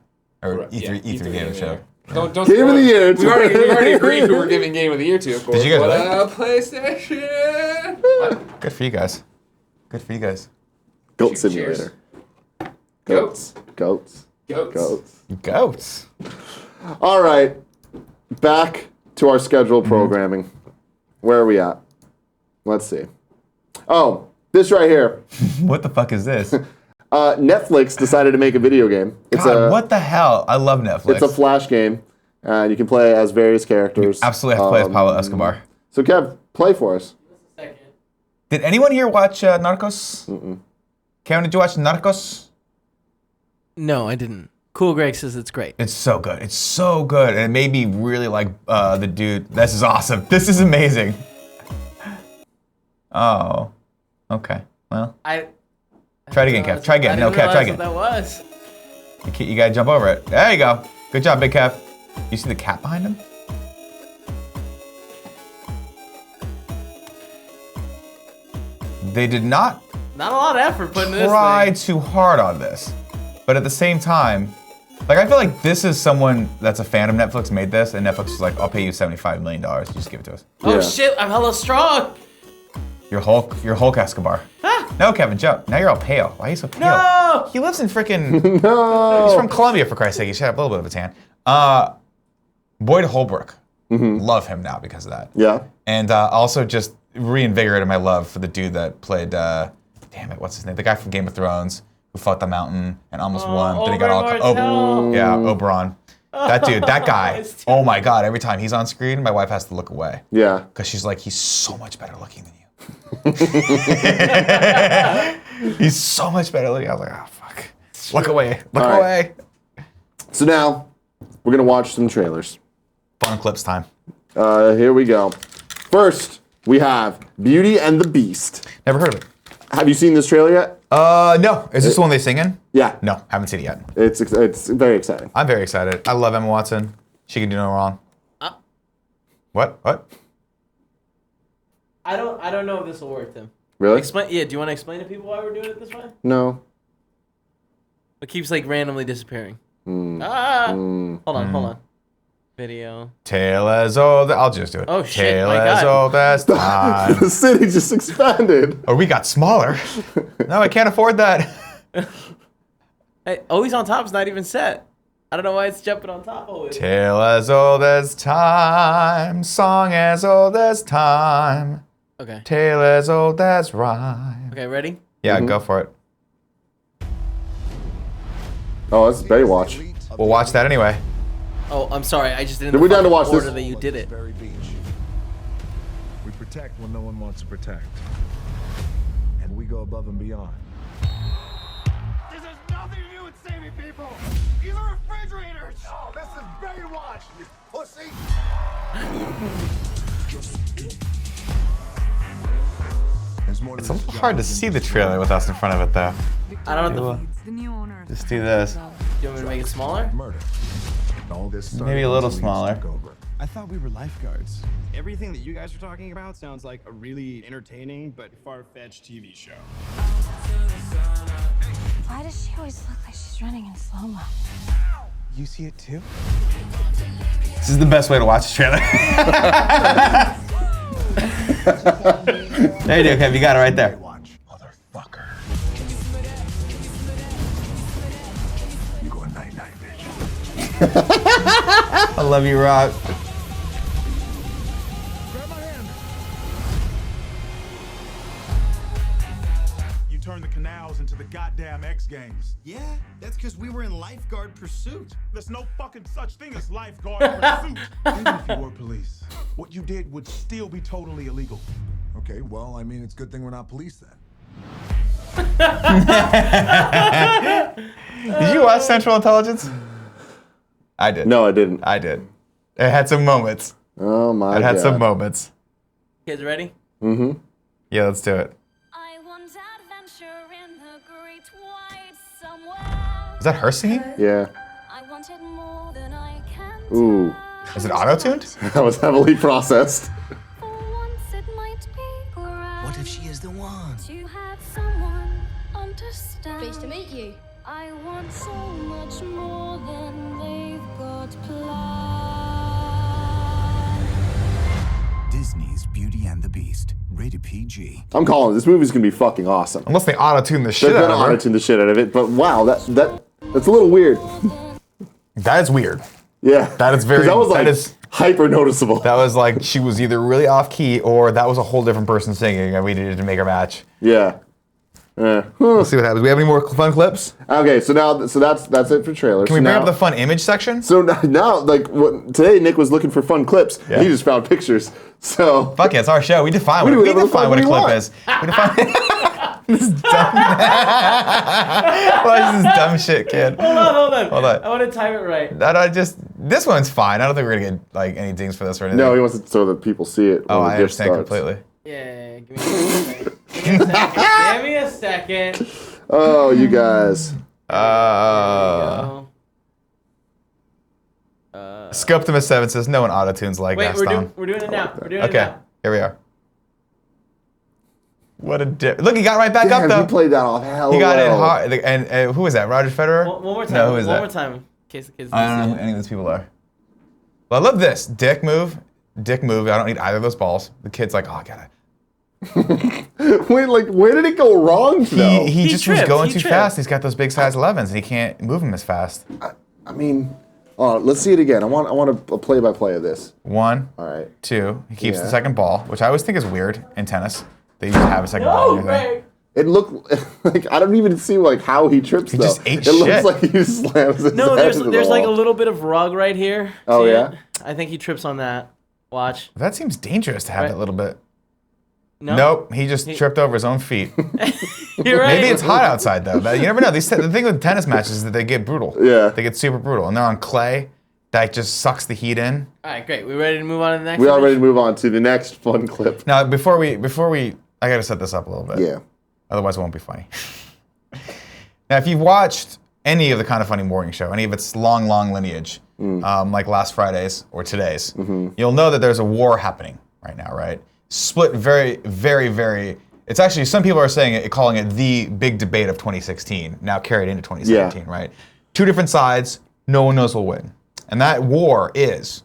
Or E3 Game of the Show. Don't Game of the Year. We already agreed who we're giving Game of the Year to, of course. Did you guys What PlayStation? What? Good for you guys. Good for you guys. Goat Cheers. Simulator. Goats. Goats. Goats. Goats. Goats. All right. Back to our scheduled programming. Where are we at? Let's see. Oh, this right here. What the fuck is this? Netflix decided to make a video game. It's God, what the hell? I love Netflix. It's a Flash game, and you can play as various characters. Absolutely have to play as Pablo Escobar. So, Kev, play for us. Did anyone here watch Narcos? Kevin, did you watch Narcos? No, I didn't. Cool Greg says it's great. It's so good. It's so good. And it made me really like the dude. This is awesome. This is amazing. Oh. Okay. Well, try it again, Kev. Try again. No, Kev, try again. That was. You gotta jump over it. There you go. Good job, Big Kev. You see the cat behind him? They did not Not a lot of effort putting this try thing. too hard on this. But at the same time, like I feel like this is someone that's a fan of Netflix made this, and Netflix is like, I'll pay you $75 million. You just give it to us. Oh Yeah. shit, I'm hella strong. You're Hulk Escobar. No, Kevin, jump. Now you're all pale. Why are you so pale? No! He lives in freaking. No. He's from Colombia, for Christ's sake. He should have a little bit of a tan. Boyd Holbrook. Love him now because of that. Yeah. And also just reinvigorated my love for the dude that played, damn it, what's his name? The guy from Game of Thrones who fought the mountain and almost won. Then he got all Oberon. That dude, that guy. It's Oh my God, every time he's on screen, my wife has to look away. Yeah. Because she's like, he's so much better looking than you. He's so much better looking. I was like, oh, fuck. Look away. Look All right. away. So now, we're going to watch some trailers. Fun clips time. Here we go. First, we have Beauty and the Beast. Never heard of it. Have you seen this trailer yet? No. Is this the one they sing in? Yeah. No, haven't seen it yet. It's very exciting. I'm very excited. I love Emma Watson. She can do no wrong. What? I don't know if this will work, Tim. Really? Explain. Yeah, do you want to explain to people why we're doing it this way? No. It keeps like randomly disappearing. Hold on. Video. Tale as old. I'll just do it. Oh, shit, Tale my as God. old as time. The city just expanded. Or we got smaller. No, I can't afford that. Hey, always on top is not even set. I don't know why it's jumping on top always. Tale as old as time. Song as old as time. Okay. Tale as old as rhyme. Okay, ready? Yeah, go for it. Oh, that's Baywatch. We'll watch that anyway. Oh, I'm sorry. I just didn't. Did we down to watch order this? that you did it. We protect when no one wants to protect. And we go above and beyond. This has nothing to do with saving people. These are refrigerators. Oh, this is Baywatch, you pussy. It's a little hard to see the trailer with us in front of it, though. I don't know. The new owner. Just do this. You want me to make it smaller? Murder. All this Maybe a little smaller. I thought we were lifeguards. Everything that you guys are talking about sounds like a really entertaining but far-fetched TV show. Why does she always look like she's running in slow-mo? You see it too? This is the best way to watch the trailer. There you go, Kev. You got it right there. Watch, motherfucker. You go night-night, bitch. I love you, Rock. Grab my hand. You turned the canals into the goddamn X Games. Yeah, that's because we were in lifeguard pursuit. There's no fucking such thing as lifeguard pursuit. Even if you were police, what you did would still be totally illegal. Okay, well, I mean, it's a good thing we're not police then. Did you watch Central Intelligence? I did. No, I didn't. I did. It had some moments. Oh my god. It had some moments. Kids ready? Mm-hmm. Yeah, let's do it. I want adventure in the great white somewhere. Is that her singing? Yeah. I wanted more than I can Ooh. Is it auto-tuned? That was heavily processed. For once it might be grand What if she is the one? to have someone understand. Pleased to meet you. I want so much more than they've got planned. Disney's Beauty and the Beast, rated PG. I'm calling it. This movie's gonna be fucking awesome. Unless they auto-tune the shit They're out gonna of her. auto-tune the shit out of it, but wow, that's a little weird. That is weird. Yeah. That is very- 'Cause that was like that is- hyper noticeable. That was like she was either really off-key or that was a whole different person singing and we needed to make her match. Yeah. Huh. Let's see what happens. We have any more fun clips? Okay, so that's it for trailers. Can we bring now, up the fun image section? So now, like today, Nick was looking for fun clips. Yeah. And he just found pictures. So Fuck it, it's our show. We define We what, do we whatever the define fuck what a we clip want. is. We define This is dumb. What is this dumb shit, kid? Hold on. Hold on. I want to time it right. This one's fine. I don't think we're gonna get like any dings for this or anything. no, he wants it so that people see it. Oh, when the I gift understand starts. completely. Yeah, give me a second. Give me a second. Oh, you guys. Scoptimus7 says no one auto-tunes like Wait, Gaston. we're doing it now. We're doing it Okay, now. here we are. What a dip. Look, he got right back Damn, up though. he played that off hell He got well. it hard. And who was that? Roger Federer? One more time. No, who is one that? more time. In case the kids I don't know didn't who see any of these people are. But I love this. Dick move. Dick move. I don't need either of those balls. The kid's like, oh, I got it. Wait, like, where did it go wrong though? He just was tripped, going he too tripped. fast. He's got those big size 11s and he can't move them as fast. I mean, let's see it again. I want a play-by-play of this. 1, All right. 2. He keeps Yeah. the second ball, which I always think is weird in tennis. They usually have a second ball. No, in your thing. Greg. It looked like I don't even see like how he trips He though. just ate it shit. looks like he slams his No, head there's into the there's like a wall. little bit of rug right here. Oh, See yeah? it? I think he trips on that. Watch. That seems dangerous to have Right. that little bit. No. Nope, he just tripped over his own feet. You're right. Maybe it's hot outside though. But you never know. The thing with tennis matches is that they get brutal. Yeah. They get super brutal, and they're on clay. That just sucks the heat in. All right, great. We ready to move on to the next We one? are ready to move on to the next fun clip. Now, before we, I gotta set this up a little bit. Yeah. Otherwise, it won't be funny. Now, if you've watched any of the Kind of Funny morning show, any of its long lineage, like last Friday's or today's, you'll know that there's a war happening right now, right? Split very, very, very. It's actually, some people are saying it, calling it the big debate of 2016, now carried into 2017, right? Two different sides, no one knows who'll win. And that war is,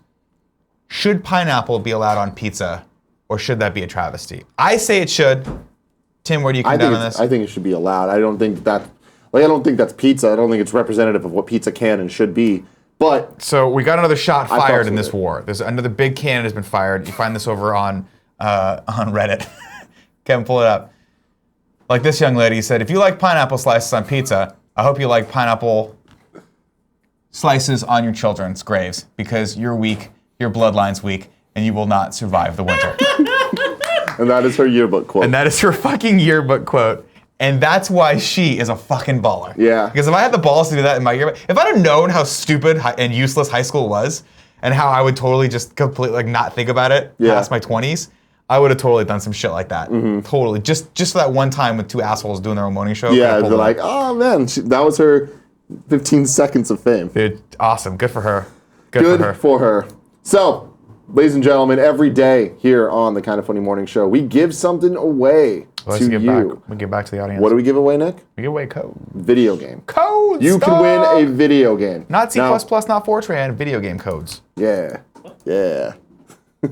should pineapple be allowed on pizza or should that be a travesty? I say it should. Tim, where do you come down on this? I think it should be allowed. I don't think that's pizza. I don't think it's representative of what pizza can and should be. But So we got another shot I fired fucks in with this it. war. There's another big cannon has been fired. You find this over on on Reddit. Kevin, pull it up. Like this young lady said, if you like pineapple slices on pizza, I hope you like pineapple slices on your children's graves because you're weak, your bloodline's weak, and you will not survive the winter. And that is her yearbook quote. And that is her fucking yearbook quote. And that's why she is a fucking baller. Yeah. Because if I had the balls to do that in my yearbook, if I'd have known how stupid and useless high school was, and how I would totally just completely like not think about it past my 20s, I would have totally done some shit like that. Totally. Just that one time with two assholes doing their own morning show. Yeah, they're like, oh man, that was her 15 seconds of fame. Dude, awesome. Good for her. Good for her. So, ladies and gentlemen, every day here on the Kind of Funny Morning Show, we give something away to you. We give back to the audience. What do we give away, Nick? We give away code. Video game. Codes! You can win a video game. Not C++, Now, not Fortran, video game codes. Yeah. Yeah. I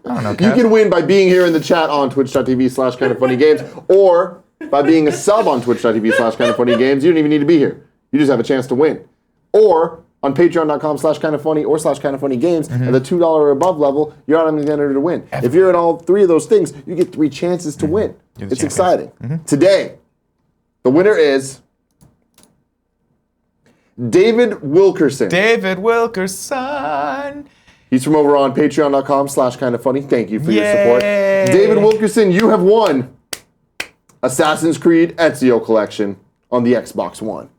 don't know, You Kev. can win by being here in the chat on twitch.tv/kindoffunnygames or by being a sub on twitch.tv/kindoffunnygames. You don't even need to be here. You just have a chance to win. Or on patreon.com/kindoffunny or /kindoffunnygames at the $2 or above level, you're automatically entered to win. If you're at all three of those things, you get 3 chances to win. It's exciting. Today, the winner is David Wilkerson. David Wilkerson. He's from over on patreon.com/kindoffunny. Thank you for your support. David Wilkerson, you have won Assassin's Creed Ezio Collection on the Xbox One.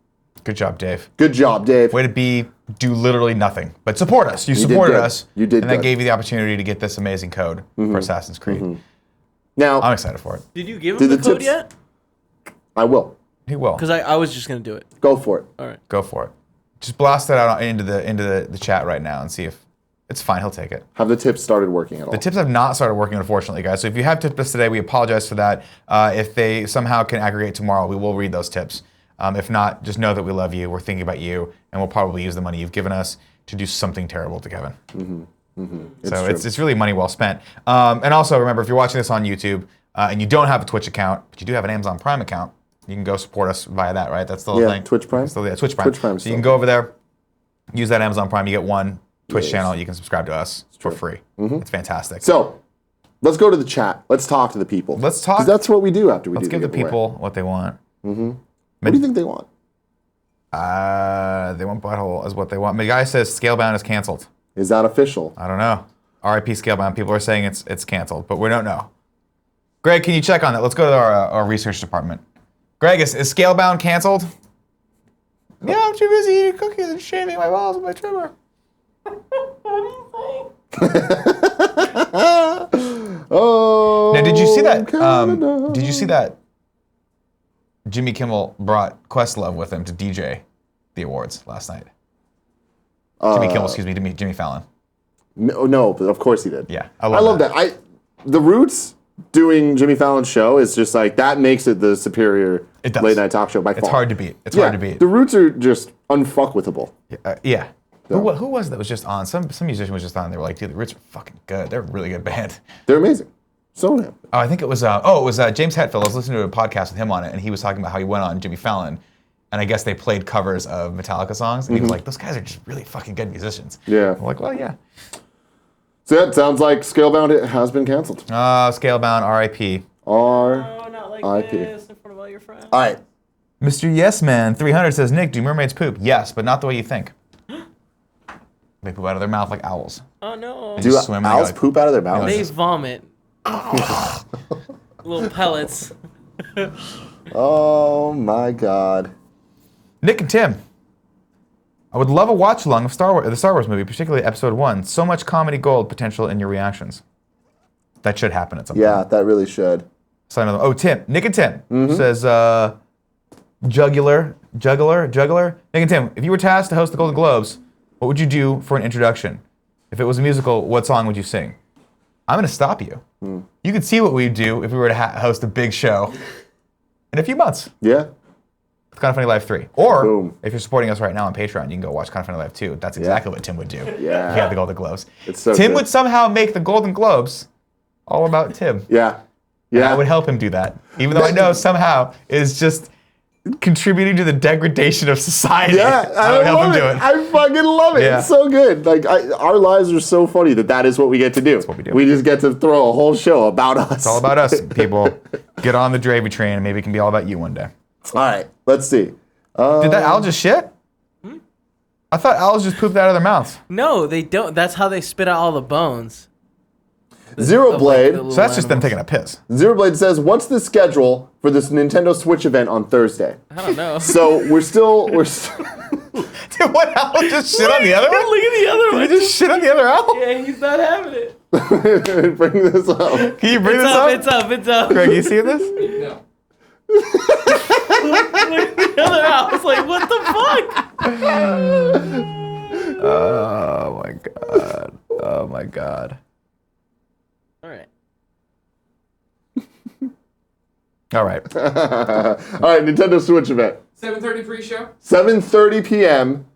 Good job, Dave. Good job, Dave. Way to do literally nothing, but support us. You did supported good. us. You did And that good. gave you the opportunity to get this amazing code for Assassin's Creed. Now, I'm excited for it. Did you give him the code yet? I will. He will. Because I was just going to do it. Go for it. All right. Go for it. Just blast it out into the chat right now and see if it's fine. He'll take it. Have the tips started working at all? The tips have not started working, unfortunately, guys. So if you have tips today, we apologize for that. If they somehow can aggregate tomorrow, we will read those tips. If not, just know that we love you. We're thinking about you, and we'll probably use the money you've given us to do something terrible to Kevin. So it's really money well spent. And also remember, if you're watching this on YouTube and you don't have a Twitch account, but you do have an Amazon Prime account, you can go support us via that, right? That's still a thing. Twitch Prime. Twitch Prime. Twitch Prime So you can go over there, use that Amazon Prime. You get one Twitch channel. You can subscribe to us for free. It's fantastic. So, let's go to the chat. Let's talk to the people. Let's talk. 'Cause that's what we do after we Let's do give the giveaway. people what they want. What do you think they want? They want butthole is what they want. The guy says Scalebound is canceled. Is that official? I don't know. RIP Scalebound. People are saying it's canceled, but we don't know. Greg, can you check on that? Let's go to our research department. Greg, is Scalebound canceled? Yeah, I'm too busy eating cookies and shaving my balls with my trimmer. Oh. Now, did you see that? Canada. Did you see that? Jimmy Kimmel brought Questlove with him to DJ the awards last night. Jimmy Kimmel, excuse me, Jimmy Fallon. No, but of course he did. Yeah, I love that. The Roots doing Jimmy Fallon's show is just like that makes it the superior late night talk show by far. It's hard to beat. It's hard to beat. The Roots are just unfuckwithable. Yeah. Who was that was just on? Some musician was just on. They were like, dude, the Roots are fucking good. They're a really good band. They're amazing. So him. Oh, I think it was. James Hetfield. I was listening to a podcast with him on it, and he was talking about how he went on Jimmy Fallon, and I guess they played covers of Metallica songs, and he was like, "Those guys are just really fucking good musicians." Yeah. I'm like, well, yeah. So yeah, it sounds like Scalebound has been canceled. Scalebound, R.I.P. No, not like this in front of all your friends. All right. Mr. Yes Man 300 says, Nick, do mermaids poop? Yes, but not the way you think. They poop out of their mouth like owls. Oh no. Do owls poop out of their mouths? They vomit. Little pellets. Oh my God. Nick and Tim. I would love a watch along of the Star Wars movie, particularly Episode 1. So much comedy gold potential in your reactions. That should happen at some point. Yeah, that really should. Tim. Nick and Tim says, Jugular. Nick and Tim, if you were tasked to host the Golden Globes, what would you do for an introduction? If it was a musical, what song would you sing? I'm going to stop you. You could see what we'd do if we were to host a big show in a few months. Yeah. It's Kind of Funny Live 3. Or, Boom. if you're supporting us right now on Patreon, you can go watch Kind of Funny Live 2. That's exactly what Tim would do. Yeah. If he had the Golden Globes. It's so Tim good. would somehow make the Golden Globes all about Tim. Yeah. And Yeah. I would help him do that. Even though I know somehow it's just contributing to the degradation of society. Yeah, I would help him do it. I fucking love it. Yeah. It's so good. Like our lives are so funny that is what we get to do. That's what we do. We just get to throw a whole show about us. It's all about us, people. Get on the gravy train, and maybe it can be all about you one day. All right, let's see. Did that owl just shit? I thought owls just pooped out of their mouths. No, they don't. That's how they spit out all the bones. Zero Blade. So that's just them taking a piss. Zero Blade says, "What's the schedule for this Nintendo Switch event on Thursday?" I don't know. So we're still. Dude, what owl just shit on the other one? Look at the other one. Did he just shit on the other owl? Yeah, he's not having it. Bring this up. Can you bring this up? It's up. Greg, you see this? No. Look at the other house. Like, what the fuck? Oh my god. Oh my god. All right. All right. All right, Nintendo Switch event. 7:30 pre-show. 7:30 p.m.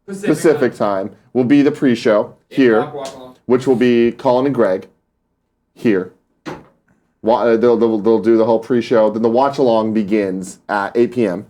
Pacific time will be the pre-show here, Walk along. which will be Colin and Greg here. They'll do the whole pre-show. Then the watch-along begins at 8 p.m.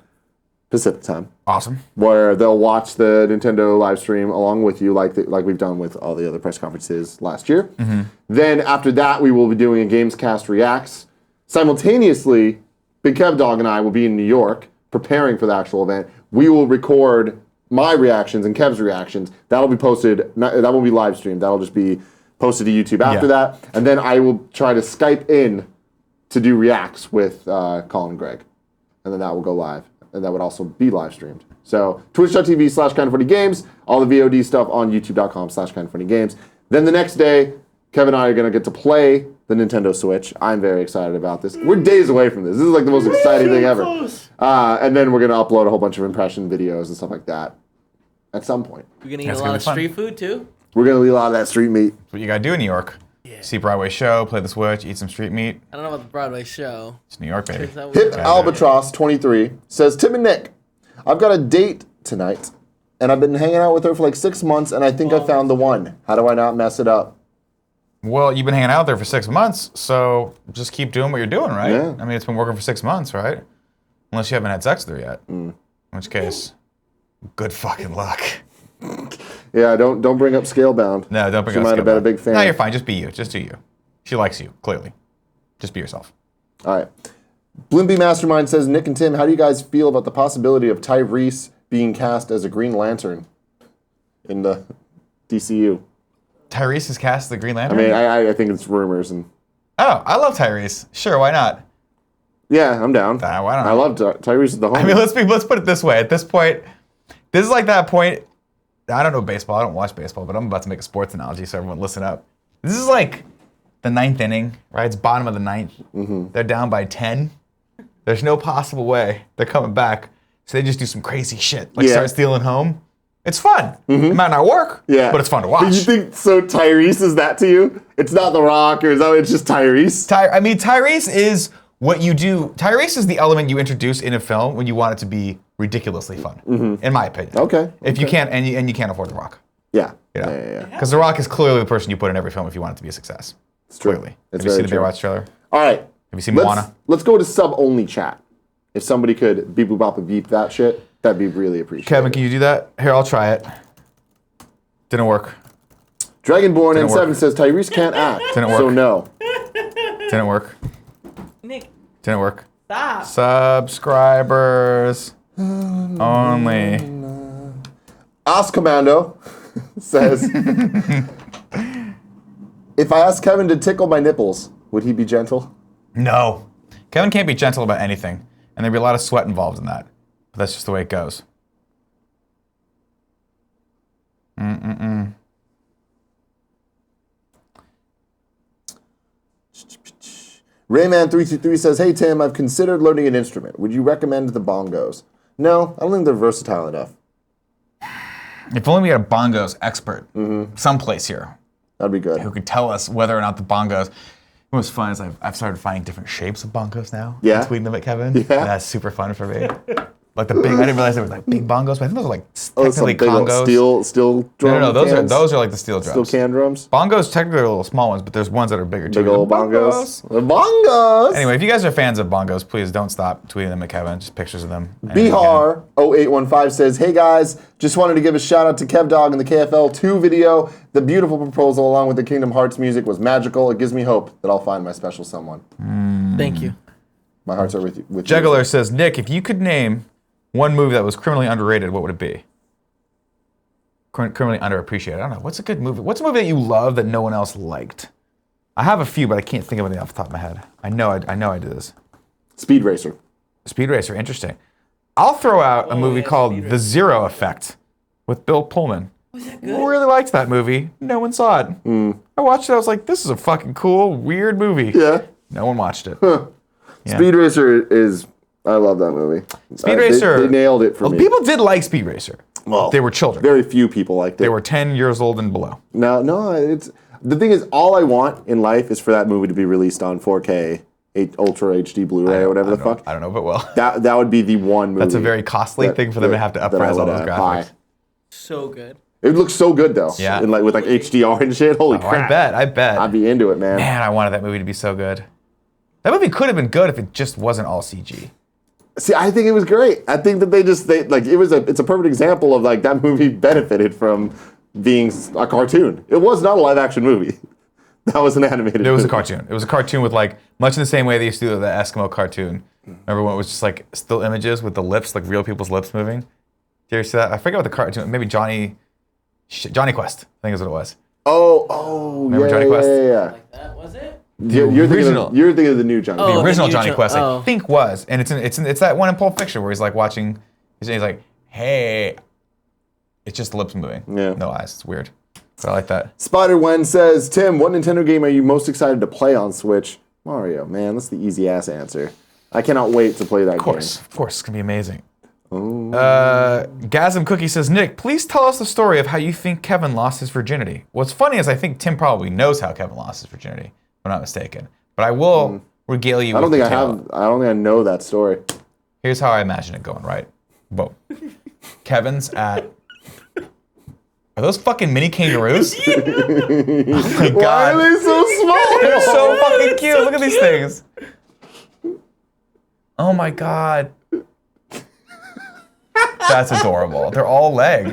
Pacific time, Awesome. where they'll watch the Nintendo live stream along with you, like we've done with all the other press conferences last year. Mm-hmm. Then after that, we will be doing a Gamescast Reacts. Simultaneously, Big Kev Dog and I will be in New York preparing for the actual event. We will record my reactions and Kev's reactions. That'll be posted. That won't be live streamed. That'll just be posted to YouTube after that. And then I will try to Skype in to do reacts with Colin and Greg. And then that will go live. And that would also be live streamed. So twitch.tv/kindoffunnygames, all the VOD stuff on youtube.com/kindoffunnygames. Then the next day, Kevin and I are going to get to play the Nintendo Switch. I'm very excited about this. We're days away from this. This is like the most exciting thing ever. And then we're going to upload a whole bunch of impression videos and stuff like that at some point. We're going to eat That's a gonna lot be of fun. street food, too? We're going to eat a lot of that street meat. That's what you gotta do in New York. Yeah. See Broadway show, play the Switch, eat some street meat. I don't know about the Broadway show. It's New York, baby. Is that what Hip we're- Albatross 23 says, Tim and Nick, I've got a date tonight, and I've been hanging out with her for like 6 months, and I think I found the one. How do I not mess it up? Well, you've been hanging out there for 6 months, so just keep doing what you're doing, right? Yeah. I mean, it's been working for 6 months, right? Unless you haven't had sex with her yet. In which case, good fucking luck. Yeah, don't bring up Scalebound. No, don't bring She up might have been a Scalebound. big fan. No, you're fine. Just be you. Just do you. She likes you, clearly. Just be yourself. All right. Blimpy Mastermind says, Nick and Tim, how do you guys feel about the possibility of Tyrese being cast as a Green Lantern in the DCU? Tyrese is cast as the Green I Lantern? mean, I think it's rumors, and Oh, I love Tyrese. Sure, why not? yeah, I'm down. Why not? I love Tyrese is the homie. I mean, let's put it this way. At this point, this is like that point. I don't know baseball. I don't watch baseball, but I'm about to make a sports analogy, so everyone listen up. This is like the 9th inning, right? It's bottom of the 9th. Mm-hmm. They're down by 10. There's no possible way they're coming back, so they just do some crazy shit, like Yeah. start stealing home. It's fun. It might not work, Yeah. but it's fun to Do watch. you think so? Tyrese is that to you? It's not The Rock, or is that it's just Tyrese? I mean, Tyrese is what you do. Tyrese is the element you introduce in a film when you want it to be ridiculously fun, in my opinion. Okay. If you can't, and you can't afford The Rock. Yeah. You know? Yeah. Because The Rock is clearly the person you put in every film if you want it to be a success. It's true. Clearly. It's Have you seen the very Baywatch trailer? All right. Have you seen Moana? Let's go to sub-only chat. If somebody could beep boop bop and beep that shit, that'd be really appreciated. Kevin, can you do that? Here, I'll try it. Didn't work. Dragonborn Didn't N7 work. says Tyrese can't act. Didn't work. So no. Didn't work. Nick, Didn't work. stop. Subscribers only. Os Commando says, if I asked Kevin to tickle my nipples, would he be gentle? No. Kevin can't be gentle about anything, and there'd be a lot of sweat involved in that. But that's just the way it goes. Rayman323 says, hey Tim, I've considered learning an instrument. Would you recommend the bongos? No, I don't think they're versatile enough. If only we had a bongos expert someplace here That'd be good. who could tell us whether or not the bongos. What was fun is I've started finding different shapes of bongos now. Yeah? And tweeting them at Kevin. Yeah? That's super fun for me. Like the big, I didn't realize there was like big bongos, but I think those are like some technically big old congos. steel drum No, cans? those are like the steel drums. Steel can drums? Bongos technically are little small ones, but there's ones that are bigger too. Big old The bongos. The bongos! Anyway, if you guys are fans of bongos, please don't stop tweeting them at Kevin. Just pictures of them. Bihar 0815 says, hey guys, just wanted to give a shout out to Kev Dog in the KFL 2 video. The beautiful proposal along with the Kingdom Hearts music was magical. It gives me hope that I'll find my special someone. Thank you. My hearts are with you. Juggler says, Nick, if you could name one movie that was criminally underrated, what would it be? Criminally underappreciated. I don't know. What's a good movie? What's a movie that you love that no one else liked? I have a few, but I can't think of anything off the top of my head. I know I do this. Speed Racer. Speed Racer, interesting. I'll throw out a movie called The Zero Effect with Bill Pullman. Was that good? Really liked that movie. No one saw it. I watched it. I was like, this is a fucking cool, weird movie. Yeah. No one watched it. Yeah. Speed Racer is... I love that movie. Speed Racer. They nailed it for me. People did like Speed Racer. Well, they were children. Very few people liked it. They were 10 years old and below. No, it's... The thing is, all I want in life is for that movie to be released on 4K, Ultra HD Blu-ray, or whatever the fuck. I don't know, but well. That would be the one movie. That's a very costly thing for them to have to uprise all those graphics. So good. It looks so good though. Yeah. And with HDR and shit. Holy crap. I bet. I'd be into it, man. Man, I wanted that movie to be so good. That movie could have been good if it just wasn't all CG. See, I think it was great. I think that it's a perfect example of like that movie benefited from being a cartoon. It was not a live action movie. That was an animated movie. It was a cartoon. It was a cartoon with like, much in the same way they used to do the Eskimo cartoon. Remember when it was just like still images with the lips, like real people's lips moving? Did you ever see that? I forget what the cartoon, maybe Johnny Quest, I think is what it was. Remember Johnny Quest? Yeah. Like that, was it? You're thinking of the new Johnny. The original the new Johnny Quest, oh. I think was, and it's that one in Pulp Fiction where he's like watching, he's like, hey, it's just the lips moving, no eyes. It's weird, but I like that. Spider-Wen says, Tim, what Nintendo game are you most excited to play on Switch? Mario, man, that's the easy ass answer. I cannot wait to play that game. Of course, it's gonna be amazing. Gasm Cookie says, Nick, please tell us the story of how you think Kevin lost his virginity. What's funny is I think Tim probably knows how Kevin lost his virginity, if I'm not mistaken. But I will regale you. I don't think I know that story. Here's how I imagine it going, right? Whoa. Kevin's at... Are those fucking mini kangaroos? Oh my God. Why are they so small? They're so fucking cute. Look at these things. Oh my God. That's adorable. They're all leg.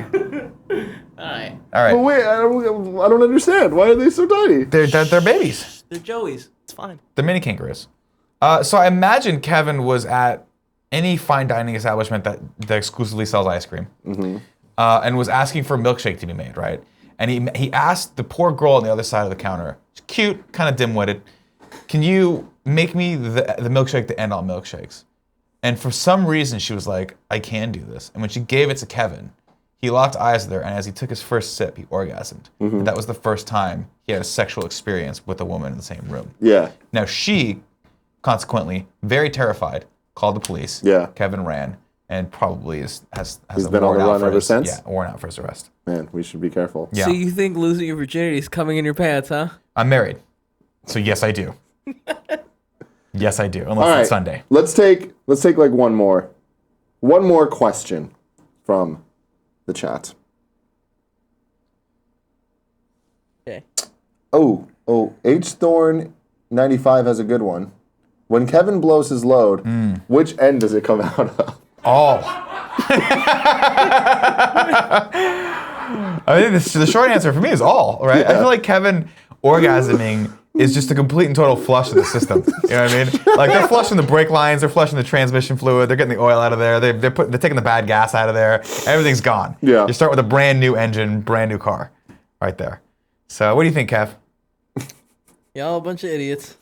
Alright. But wait, I don't understand. Why are they so tiny? They're babies. They're Joey's. It's fine. They're mini kangaroos. So I imagine Kevin was at any fine dining establishment that exclusively sells ice cream, and was asking for a milkshake to be made, right? And he asked the poor girl on the other side of the counter, cute, kind of dim-witted, can you make me the milkshake to end all milkshakes? And for some reason, she was like, I can do this. And when she gave it to Kevin, he locked eyes with her, and as he took his first sip, he orgasmed. And that was the first time he had a sexual experience with a woman in the same room. Yeah. Now she, consequently, very terrified, called the police. Yeah. Kevin ran, and probably has been on the run ever since? Yeah, warrant out for his arrest. Man, we should be careful. Yeah. So you think losing your virginity is coming in your pants, huh? I'm married, so yes, I do. Yes, I do. Unless All right. it's Sunday. Let's take like one more question from the chat. Okay. Oh, H Thorn 95 has a good one. When Kevin blows his load, which end does it come out of? Oh. I think the short answer for me is all, right? Yeah. I feel like Kevin orgasming is just a complete and total flush of the system. You know what I mean? Like they're flushing the brake lines, they're flushing the transmission fluid, they're getting the oil out of there, they're taking the bad gas out of there. Everything's gone. Yeah. You start with a brand new engine, brand new car, right there. So what do you think, Kev? Y'all a bunch of idiots.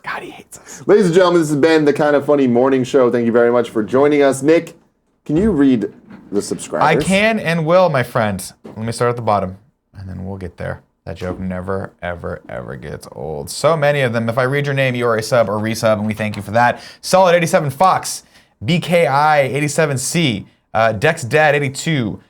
God, he hates us. Ladies and gentlemen, this has been the Kind of Funny Morning Show. Thank you very much for joining us. Nick, can you read the subscribers? I can and will, my friend. Let me start at the bottom, and then we'll get there. That joke never, ever, ever gets old. So many of them. If I read your name, you are a sub or resub, and we thank you for that. Solid 87 Fox, BKI 87C, Dex Dad 82,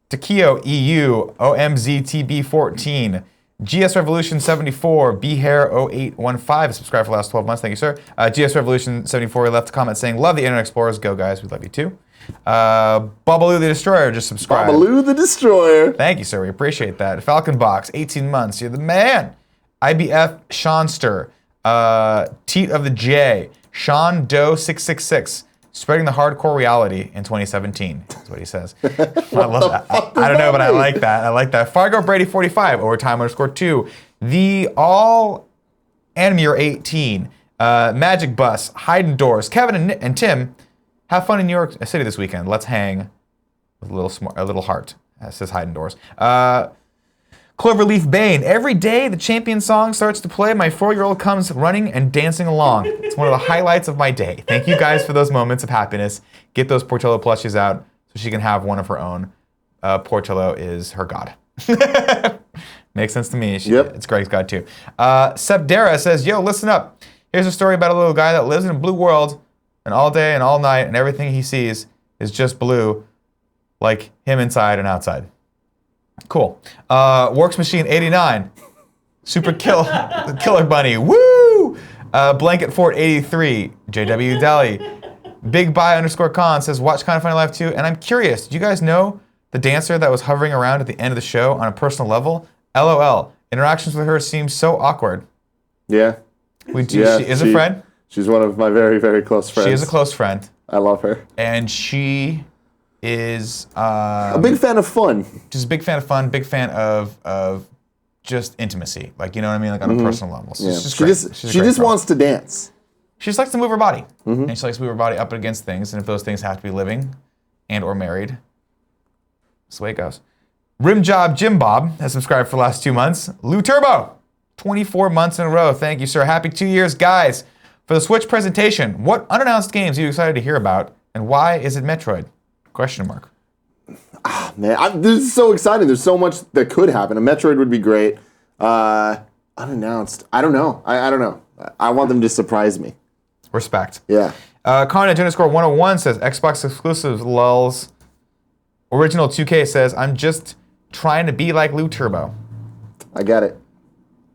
Takio EU, OMZTB 14, GS Revolution 74, Bhair 0815, subscribed for the last 12 months. Thank you, sir. GS Revolution 74 left a comment saying, love the Internet Explorers. Go, guys. We love you, too. Babaloo the Destroyer just subscribed. Babaloo the Destroyer. Thank you, sir. We appreciate that. Falcon Box, 18 months. You're the man. IBF Seanster, Teat of the J, Sean Doe 666. Spreading the hardcore reality in 2017. That's what he says. I love that. I don't know, but I like that. I like that. Fargo Brady 45, overtime_2. The All Animeer 18. Magic Bus, Hide Doors. Kevin and Tim, have fun in New York City this weekend. Let's hang with a little heart. That says Hide Doors. Cloverleaf Bane. Every day the champion song starts to play, my 4-year-old comes running and dancing along. It's one of the highlights of my day. Thank you guys for those moments of happiness. Get those Portillo plushies out so she can have one of her own. Portillo is her god. Makes sense to me. It's Greg's god too. Sebdera says, yo, listen up. Here's a story about a little guy that lives in a blue world and all day and all night and everything he sees is just blue, like him inside and outside. Cool. Works Machine 89. Super Killer Bunny. Woo! Blanket Fort 83. JW Deli. Big Buy _con says, watch Kind of Funny Live too. And I'm curious, do you guys know the dancer that was hovering around at the end of the show on a personal level? LOL. Interactions with her seem so awkward. Yeah. She is a friend. She's one of my very, very close friends. She is a close friend. I love her. And she is a big fan of fun. Just a big fan of fun, big fan of just intimacy. Like, you know what I mean? Like on a personal level. So she just wants to dance. She just likes to move her body. And she likes to move her body up against things. And if those things have to be living and or married, that's the way it goes. Rim Job Jim Bob has subscribed for the last 2 months. Lou Turbo, 24 months in a row. Thank you, sir. Happy 2 years, guys. For the Switch presentation, what unannounced games are you excited to hear about? And why is it Metroid? Question mark. Man, this is so exciting. There's so much that could happen. A Metroid would be great. Unannounced. I don't know. I don't know. I want them to surprise me. Respect. Yeah. Carnage _101 says, Xbox exclusives, lulz. Original 2K says, I'm just trying to be like Lou Turbo. I get it.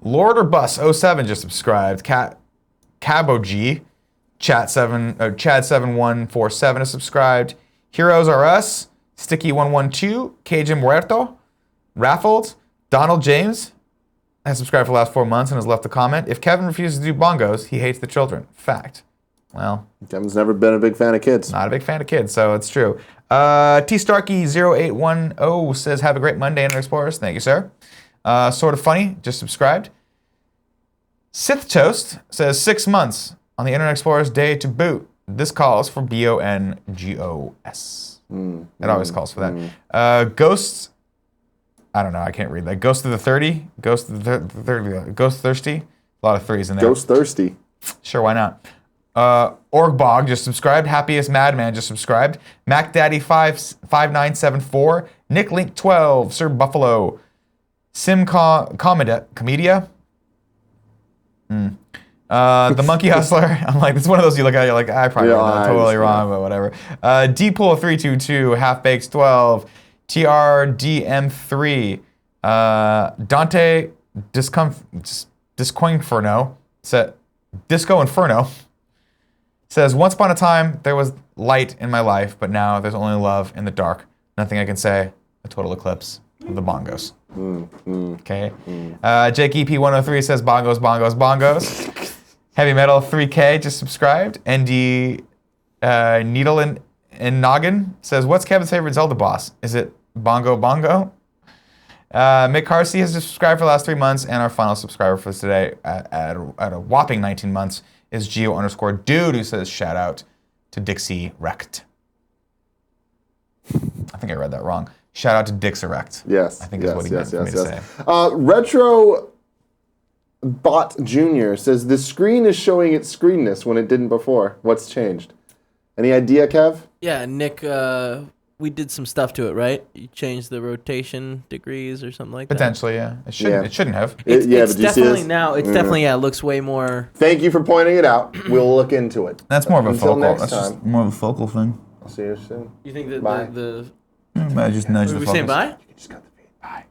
Lord or Bus 07 just subscribed. Cabo G. Chad7147 is subscribed. Heroes Are Us, Sticky112, Cajun Muerto, Raffled, Donald James has subscribed for the last 4 months and has left a comment. If Kevin refuses to do bongos, he hates the children. Fact. Well, Kevin's never been a big fan of kids. Not a big fan of kids, so it's true. T-Starkey0810 says, have a great Monday, Internet Explorers. Thank you, sir. Sort of Funny just subscribed. Sith Toast says, 6 months on the Internet Explorers Day to boot. This calls for BONGOS. It always calls for that. Ghosts, I don't know, I can't read that. Ghost of the 30, Ghost Thirsty. A lot of threes in there. Ghost Thirsty. Sure, why not? Orgbog just subscribed. Happiest Madman just subscribed. MacDaddy5974. Nick Link 12. Sir Buffalo. Comedia. The Monkey Hustler. I'm like, it's one of those you look at, you're like, I probably got totally wrong, but whatever. Dpool322, Half Baked 12, TRDM3, Dante Disco Inferno says, once upon a time there was light in my life, but now there's only love in the dark. Nothing I can say. A total eclipse of the bongos. Okay. Jake EP103 says, bongos, bongos, bongos. Heavy Metal 3K just subscribed. ND Needle and Noggin says, what's Kevin's favorite Zelda boss? Is it Bongo Bongo? Mick Carsey has subscribed for the last 3 months, and our final subscriber for today at a whopping 19 months is Geo_Dude, who says, shout out to Dixie Rect. I think I read that wrong. Shout out to Dix Erect. Yes. I think is what he meant for me to say. Retro Bot Jr. says, the screen is showing its screenness when it didn't before. What's changed? Any idea, Kev? Yeah, Nick, we did some stuff to it, right? You changed the rotation degrees or something like that. Potentially, yeah. It shouldn't have. It's definitely now. It's definitely it looks way more. Thank you for pointing it out. We'll look into it. That's more of a focal. Next That's time. just more of a focal thing. I'll see you soon. You think that Bye. the I just nudge the we focus. saying bye? You just got the feed. Bye.